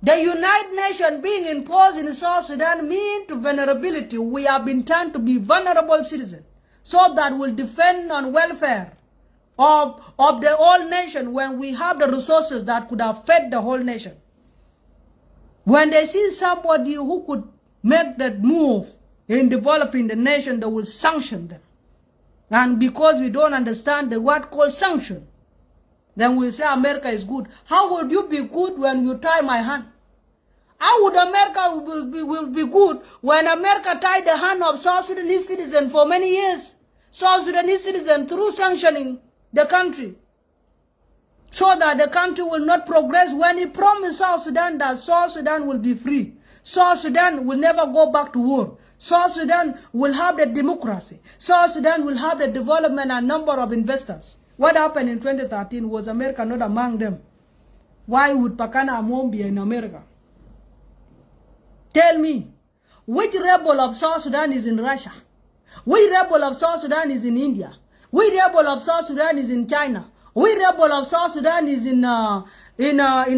The United Nations being imposed in South Sudan means to vulnerability. We have been turned to be vulnerable citizens, so that will defend on welfare of the whole nation when we have the resources that could have fed the whole nation. When they see somebody who could make that move in developing the nation, they will sanction them. And because we don't understand the word called sanction, then we say America is good. How would you be good when you tie my hand? How would America will be good when America tied the hand of South Sudanese citizens for many years? South Sudanese citizens through sanctioning the country, so that the country will not progress, when he promised South Sudan that South Sudan will be free. South Sudan will never go back to war. South Sudan will have the democracy. South Sudan will have the development and number of investors. What happened in 2013? Was America not among them? Why would Pakana Amon be in America? Tell me, which rebel of South Sudan is in Russia? Which rebel of South Sudan is in India? Which rebel of South Sudan is in China? Which rebel of South Sudan is in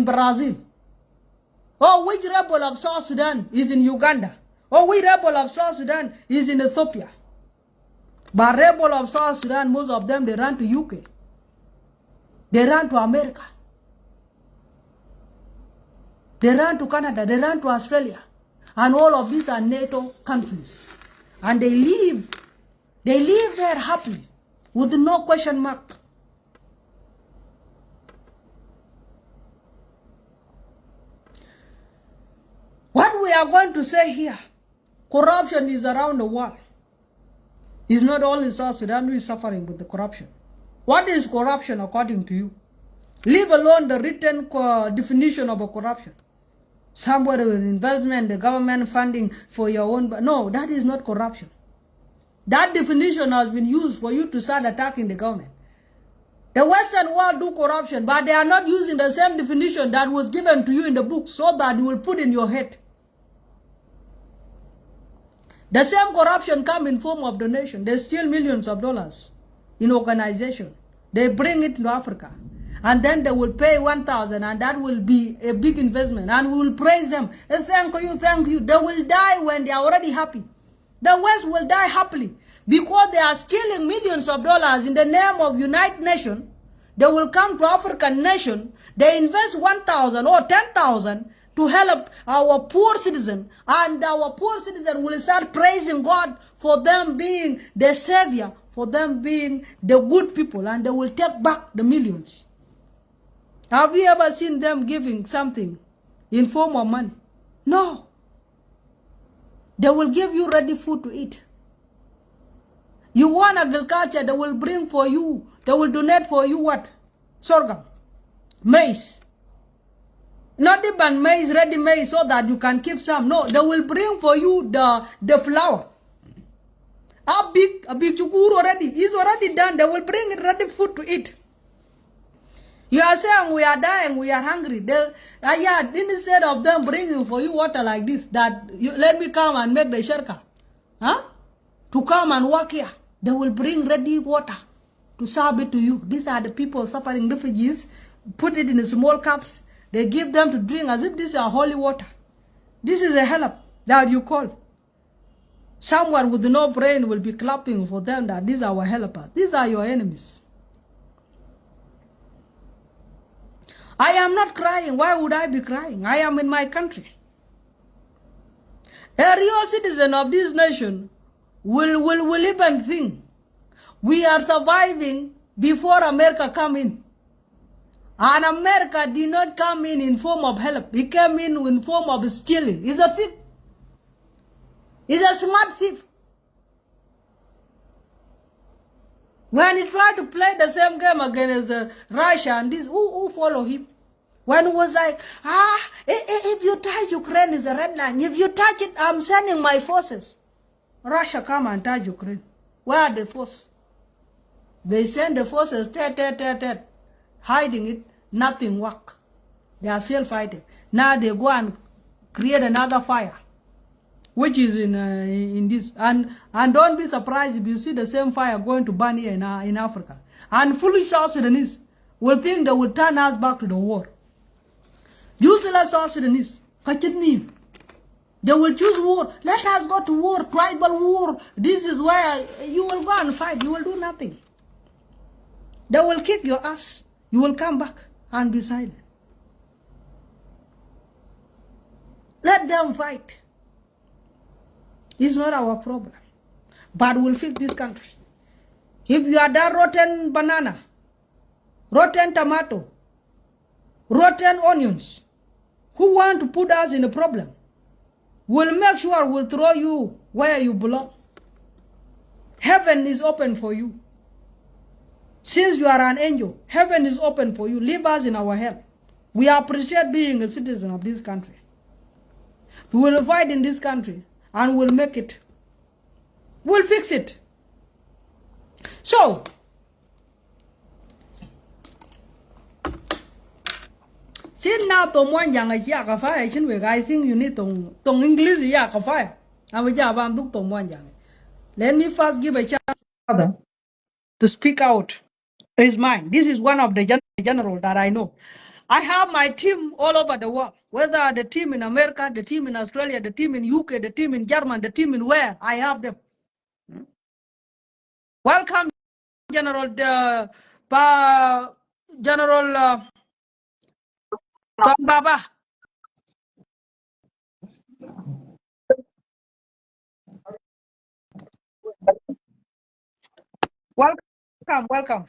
Brazil? Or which rebel of South Sudan is in Uganda? Or which rebel of South Sudan is in Ethiopia? But rebel of South Sudan, most of them, they ran to UK. They ran to America. They ran to Canada. They ran to Australia. And all of these are NATO countries. And they live there happily with no question mark. What we are going to say here, corruption is around the world. It's not only South Sudan who is suffering with the corruption. What is corruption according to you? Leave alone the written definition of a corruption. Somewhere with investment, the government funding for your own. No, that is not corruption. That definition has been used for you to start attacking the government. The Western world do corruption, but they are not using the same definition that was given to you in the book, so that you will put in your head. The same corruption come in form of donation. They steal millions of dollars in organization. They bring it to Africa. And then they will pay 1,000, and that will be a big investment. And we will praise them. Thank you, thank you. They will die when they are already happy. The West will die happily because they are stealing millions of dollars in the name of United Nations. They will come to African nation. They invest 1,000 or 10,000 to help our poor citizen, and our poor citizen will start praising God for them being the savior, for them being the good people, and they will take back the millions. Have you ever seen them giving something in form of money? No. They will give you ready food to eat. You want agriculture, they will bring for you, they will donate for you what? Sorghum, maize. Not even maize, ready maize, so that you can keep some. No, they will bring for you the flour. A big chukur already. It's already done. They will bring it ready food to eat. You are saying we are dying, we are hungry. Instead of them bringing for you water like this, let me come and make the sherka. To come and work here. They will bring ready water to serve it to you. These are the people suffering, refugees. Put it in small cups. They give them to drink as if this is holy water. This is a help that you call. Someone with no brain will be clapping for them that these are our helpers. These are your enemies. I am not crying. Why would I be crying? I am in my country. A real citizen of this nation will even think we are surviving before America come in. And America did not come in form of help. It came in form of stealing. He's a thief. He's a smart thief. When he tried to play the same game against Russia and this, who follow him? When it was like, if you touch Ukraine is a red line. If you touch it, I'm sending my forces. Russia come and touch Ukraine. Where are the forces? They send the forces, hiding it, nothing work. They are still fighting. Now they go and create another fire, which is in this. And don't be surprised if you see the same fire going to burn here in Africa. And foolish South Sudanese will think they will turn us back to the war. Useless South Sudanese, they will choose war. Let us go to war, tribal war. This is where you will go and fight. You will do nothing. They will kick your ass. You will come back and be silent. Let them fight. It's not our problem. But we'll fix this country. If you are that rotten banana, rotten tomato, rotten onions, who want to put us in a problem, we'll make sure we'll throw you where you belong. Heaven is open for you. Since you are an angel, heaven is open for you. Leave us in our hell. We appreciate being a citizen of this country. We will fight in this country and we'll make it. We'll fix it. So, since now to one young I think you need to English yakafire. Let me first give a chance to speak out his mind. This is one of the general that I know. I have my team all over the world, whether the team in America, the team in Australia, the team in UK, the team in Germany, the team in where, I have them. Welcome, General General Baba. Welcome.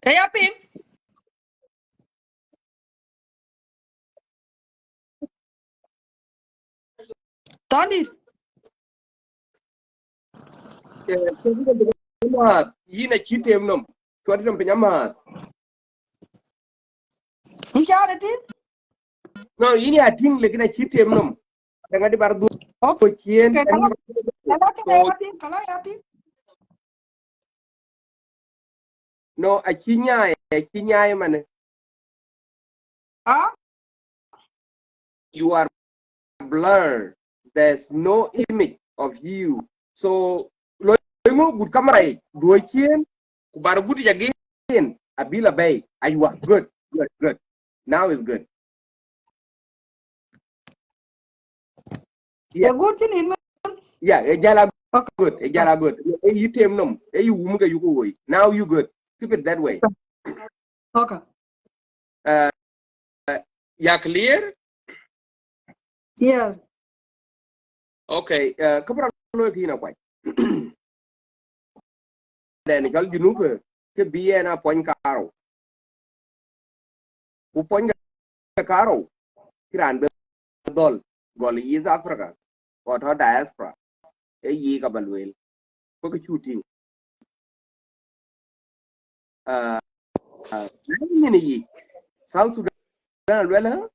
Hey, Apin. Tony. Yina Cited nom. Tuwadi nom penyama. No, ini ating lagi na Cited nom. Jangan di bardu. Okay. Kien. No, akinya mana. Huh? You are blurred. There's no image of you. So, lo mo good kamera. Dua kien. Kubaru good again. Abila bay. Aywa. Good. Now is good. Yeah, good thing. Yeah, ejala good. Ejala good. You tem nom. You umuga you go. Now you good. Keep it that way. Okay. Yeah, clear? Yes. Okay. Kapra lo kina kwai. Dan kal junub ke biye na point karo. Ku point karo. Kiran dol gol is Africa. Or her diaspora. E yi ka balwel. Ko ke shooting. Ni South Sudan well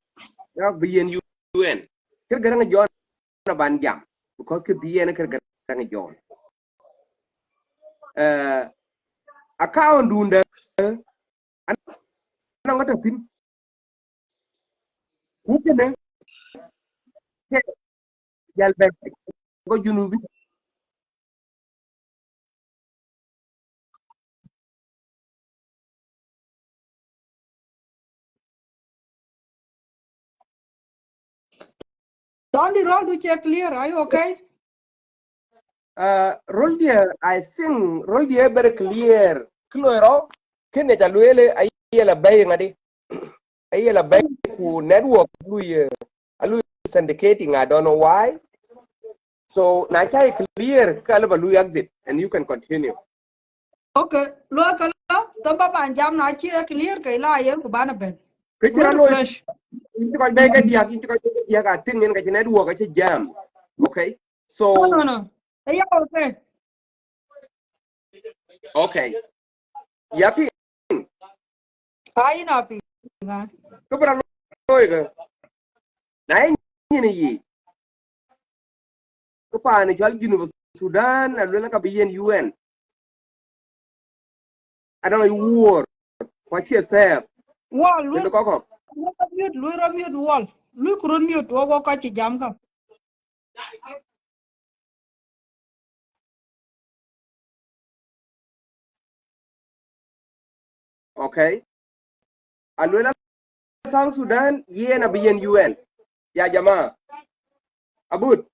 ya biyen UN. Kir garang John na ban jam because ke biyen kir garang John. Account dunda ana ngata pin ku kene yal be ko junubi Tony, roll to check clear. Are you okay? role dia I think role dia very clear kloro kene jalwele ayela bay ngadi ayela bay ku network alu syndicating. I don't know why. So na clear kalaba lu exit and you can continue. Okay. Look, Tamba ban jam na chi clear kai la yen ku bana ben. Kechira Good lo fresh. into ko be ga dia into ko dia ga tin ngen ga network ga jam. Okay. So No. Yeah, okay. okay. Yapi Ai na pi. ko bra lo ga na ni yi ko pa ni chal jinu Sudan a lo ka bi yen UN adon yu war ko che se Wall, lo ko mute wall. Lu kurun mute wo ka chi jam ka. okay. Alwela South Sudan yen a bi yen UN ya jama abud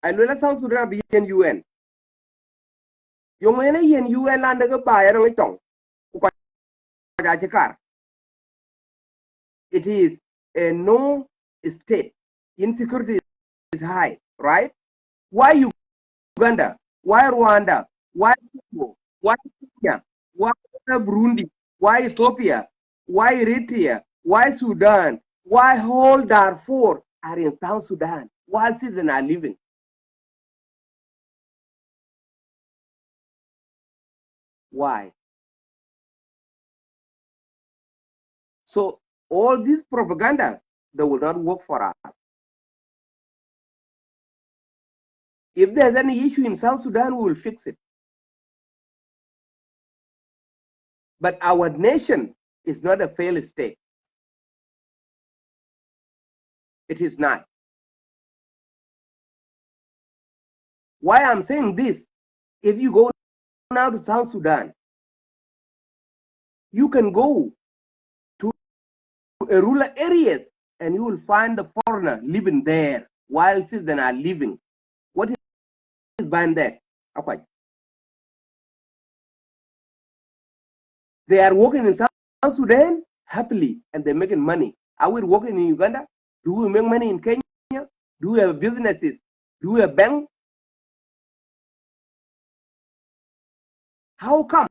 alwela South Sudan a bi yen UN yung ene yen UN land ga ba ya ngi tong ko ja che kar. It is a no state. Insecurity is high, right? Why Uganda? Why Rwanda? Why Congo? Why Kenya? Why Burundi? Why Ethiopia? Why Eritrea? Why Sudan? Why whole Darfur are in South Sudan while citizens are living? Why? So all this propaganda, they will not work for us. If there's any issue in South Sudan, we will fix it. But our nation is not a failed state. It is not. Why I'm saying this, if you go now to South Sudan, you can go to a rural areas and you will find the foreigner living there while citizens are living. What is behind that? They are working in South Sudan happily and they're making money. Are we working in Uganda? Do we make money in Kenya? Do we have businesses? Do we have bank? How come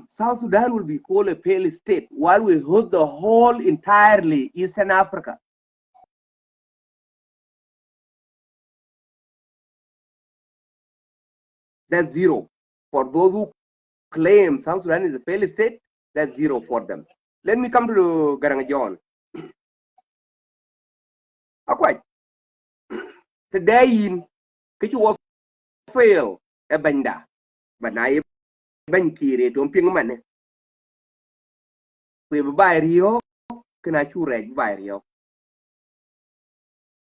South Sudan will be called a failed state while we hold the whole entirely Eastern Africa? That's zero. For those who claim South Sudan is a failed state, that's zero for them. Let me come to Garang John. Akuac, today in Kichu fail a banda, but now you ban Kiir to ping man. We buy Rio, can I chew red by Rio?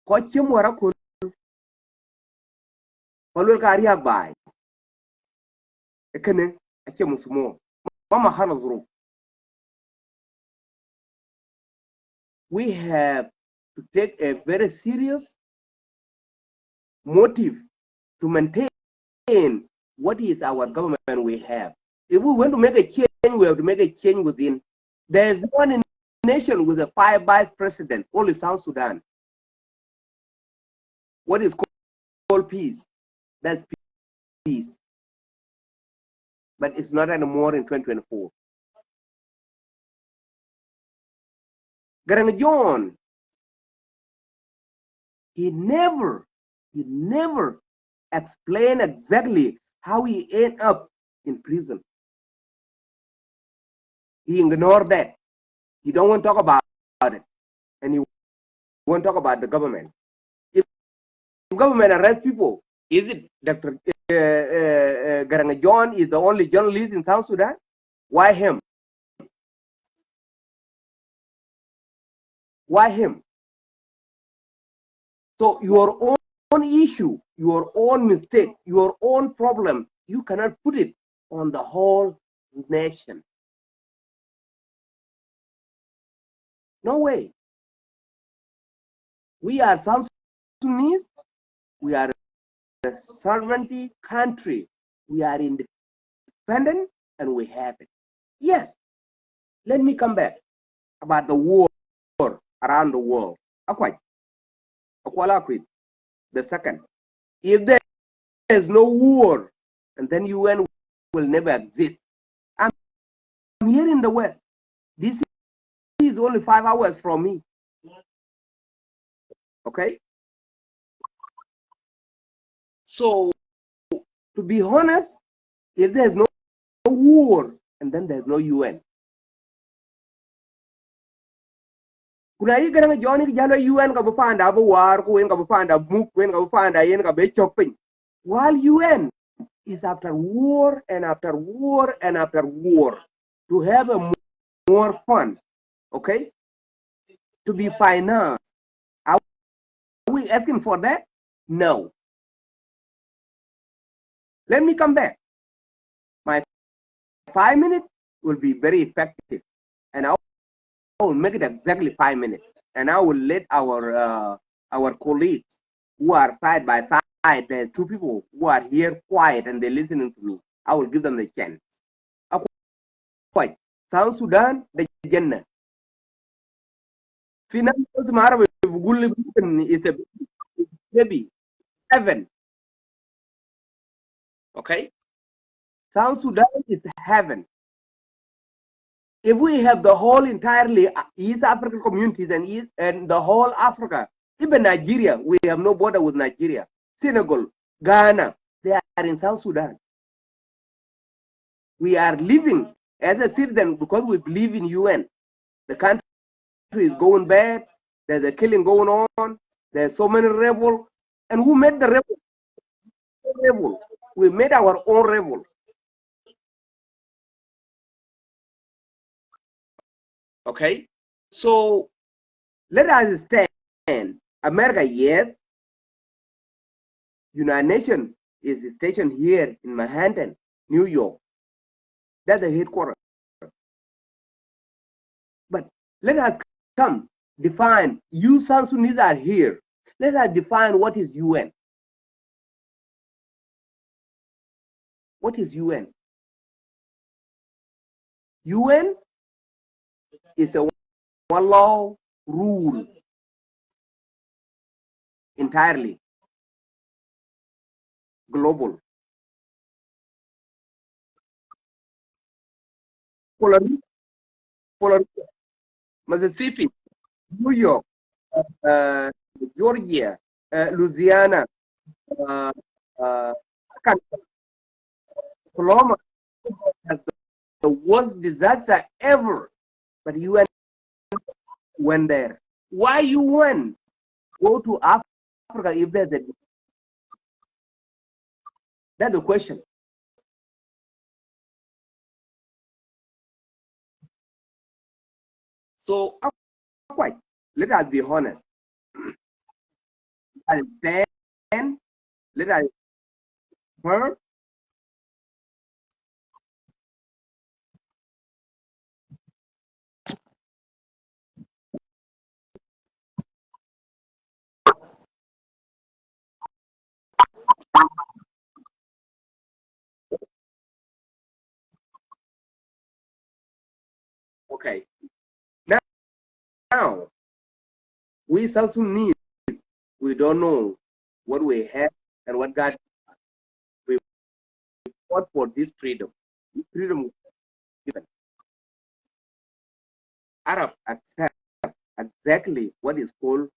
Coachim were a cool, Paul Caria by a canoe, a chim small. Mama Hana's roof. We have to take a very serious motive to maintain what is our government we have. If we want to make a change, we have to make a change within. There is one nation with a 5 vice president, only South Sudan. What is called peace? That's peace. But it's not anymore in 2024. Garang John, he never explained exactly how he ended up in prison. He ignored that. He don't want to talk about it. And he won't talk about the government. If government arrests people, is it Dr. Garang John is the only journalist in South Sudan? Why him? Why him? So your own issue, your own mistake, your own problem, you cannot put it on the whole nation. No way. We are South Sudanese. We are a sovereignty country. We are independent and we have it. Yes. Let me come back about the war around the world. Akuac, the second. If there is no war, and then UN will never exist. here in the West. This is only 5 hours from me. Okay? So, to be honest, if there's no war, and then there's no UN. Kuna hii garang joni jalo UN ka bupanda abu war ku wen ka bupanda muk wen ka bupanda yen ka be chopin. While UN is after war and after war and after war to have a more fun, okay? To be financed. Are we asking for that? No. Let me come back. My 5 minutes will be very effective, and I will make it exactly 5 minutes, and I will let our colleagues who are side by side. There are two people who are here quiet and they're listening to me. I will give them the chance. Akuac, South Sudan, the Jannah. Finance Marabi is a baby, heaven. Okay? South Sudan is heaven. If we have the whole entirely East African communities and the whole Africa, even Nigeria, we have no border with Nigeria. Senegal, Ghana, they are in South Sudan. We are living as a citizen because we believe in UN. The country is going bad. There's a killing going on. There's so many rebels. And who made the rebel? We made our own rebel. Okay? So let us stand. America, yes. United Nations is stationed here in Manhattan, New York. That's the headquarters. But let us come define. You South Sudanese are here. Let us define what is UN. What is UN? UN is a one law rule entirely global. Florida, Mississippi, New York, Georgia, Louisiana, uh, Oklahoma has the worst disaster ever. But UN went there. Why you went? Go to Africa if there's a. That's the question. So, quite. Let us be honest. Then let us her. Okay. Now, we South Sudanese, we don't know what we have and what God we fought for this freedom. This freedom given. Arab accept exactly what is called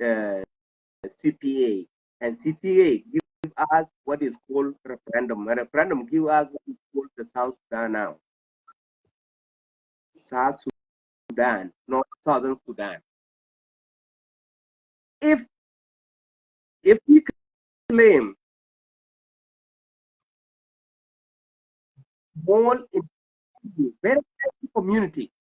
CPA, and CPA give us what is called referendum. A referendum give us what is called the South Sudan now. South Sudan, not Southern Sudan. If we claim small, very community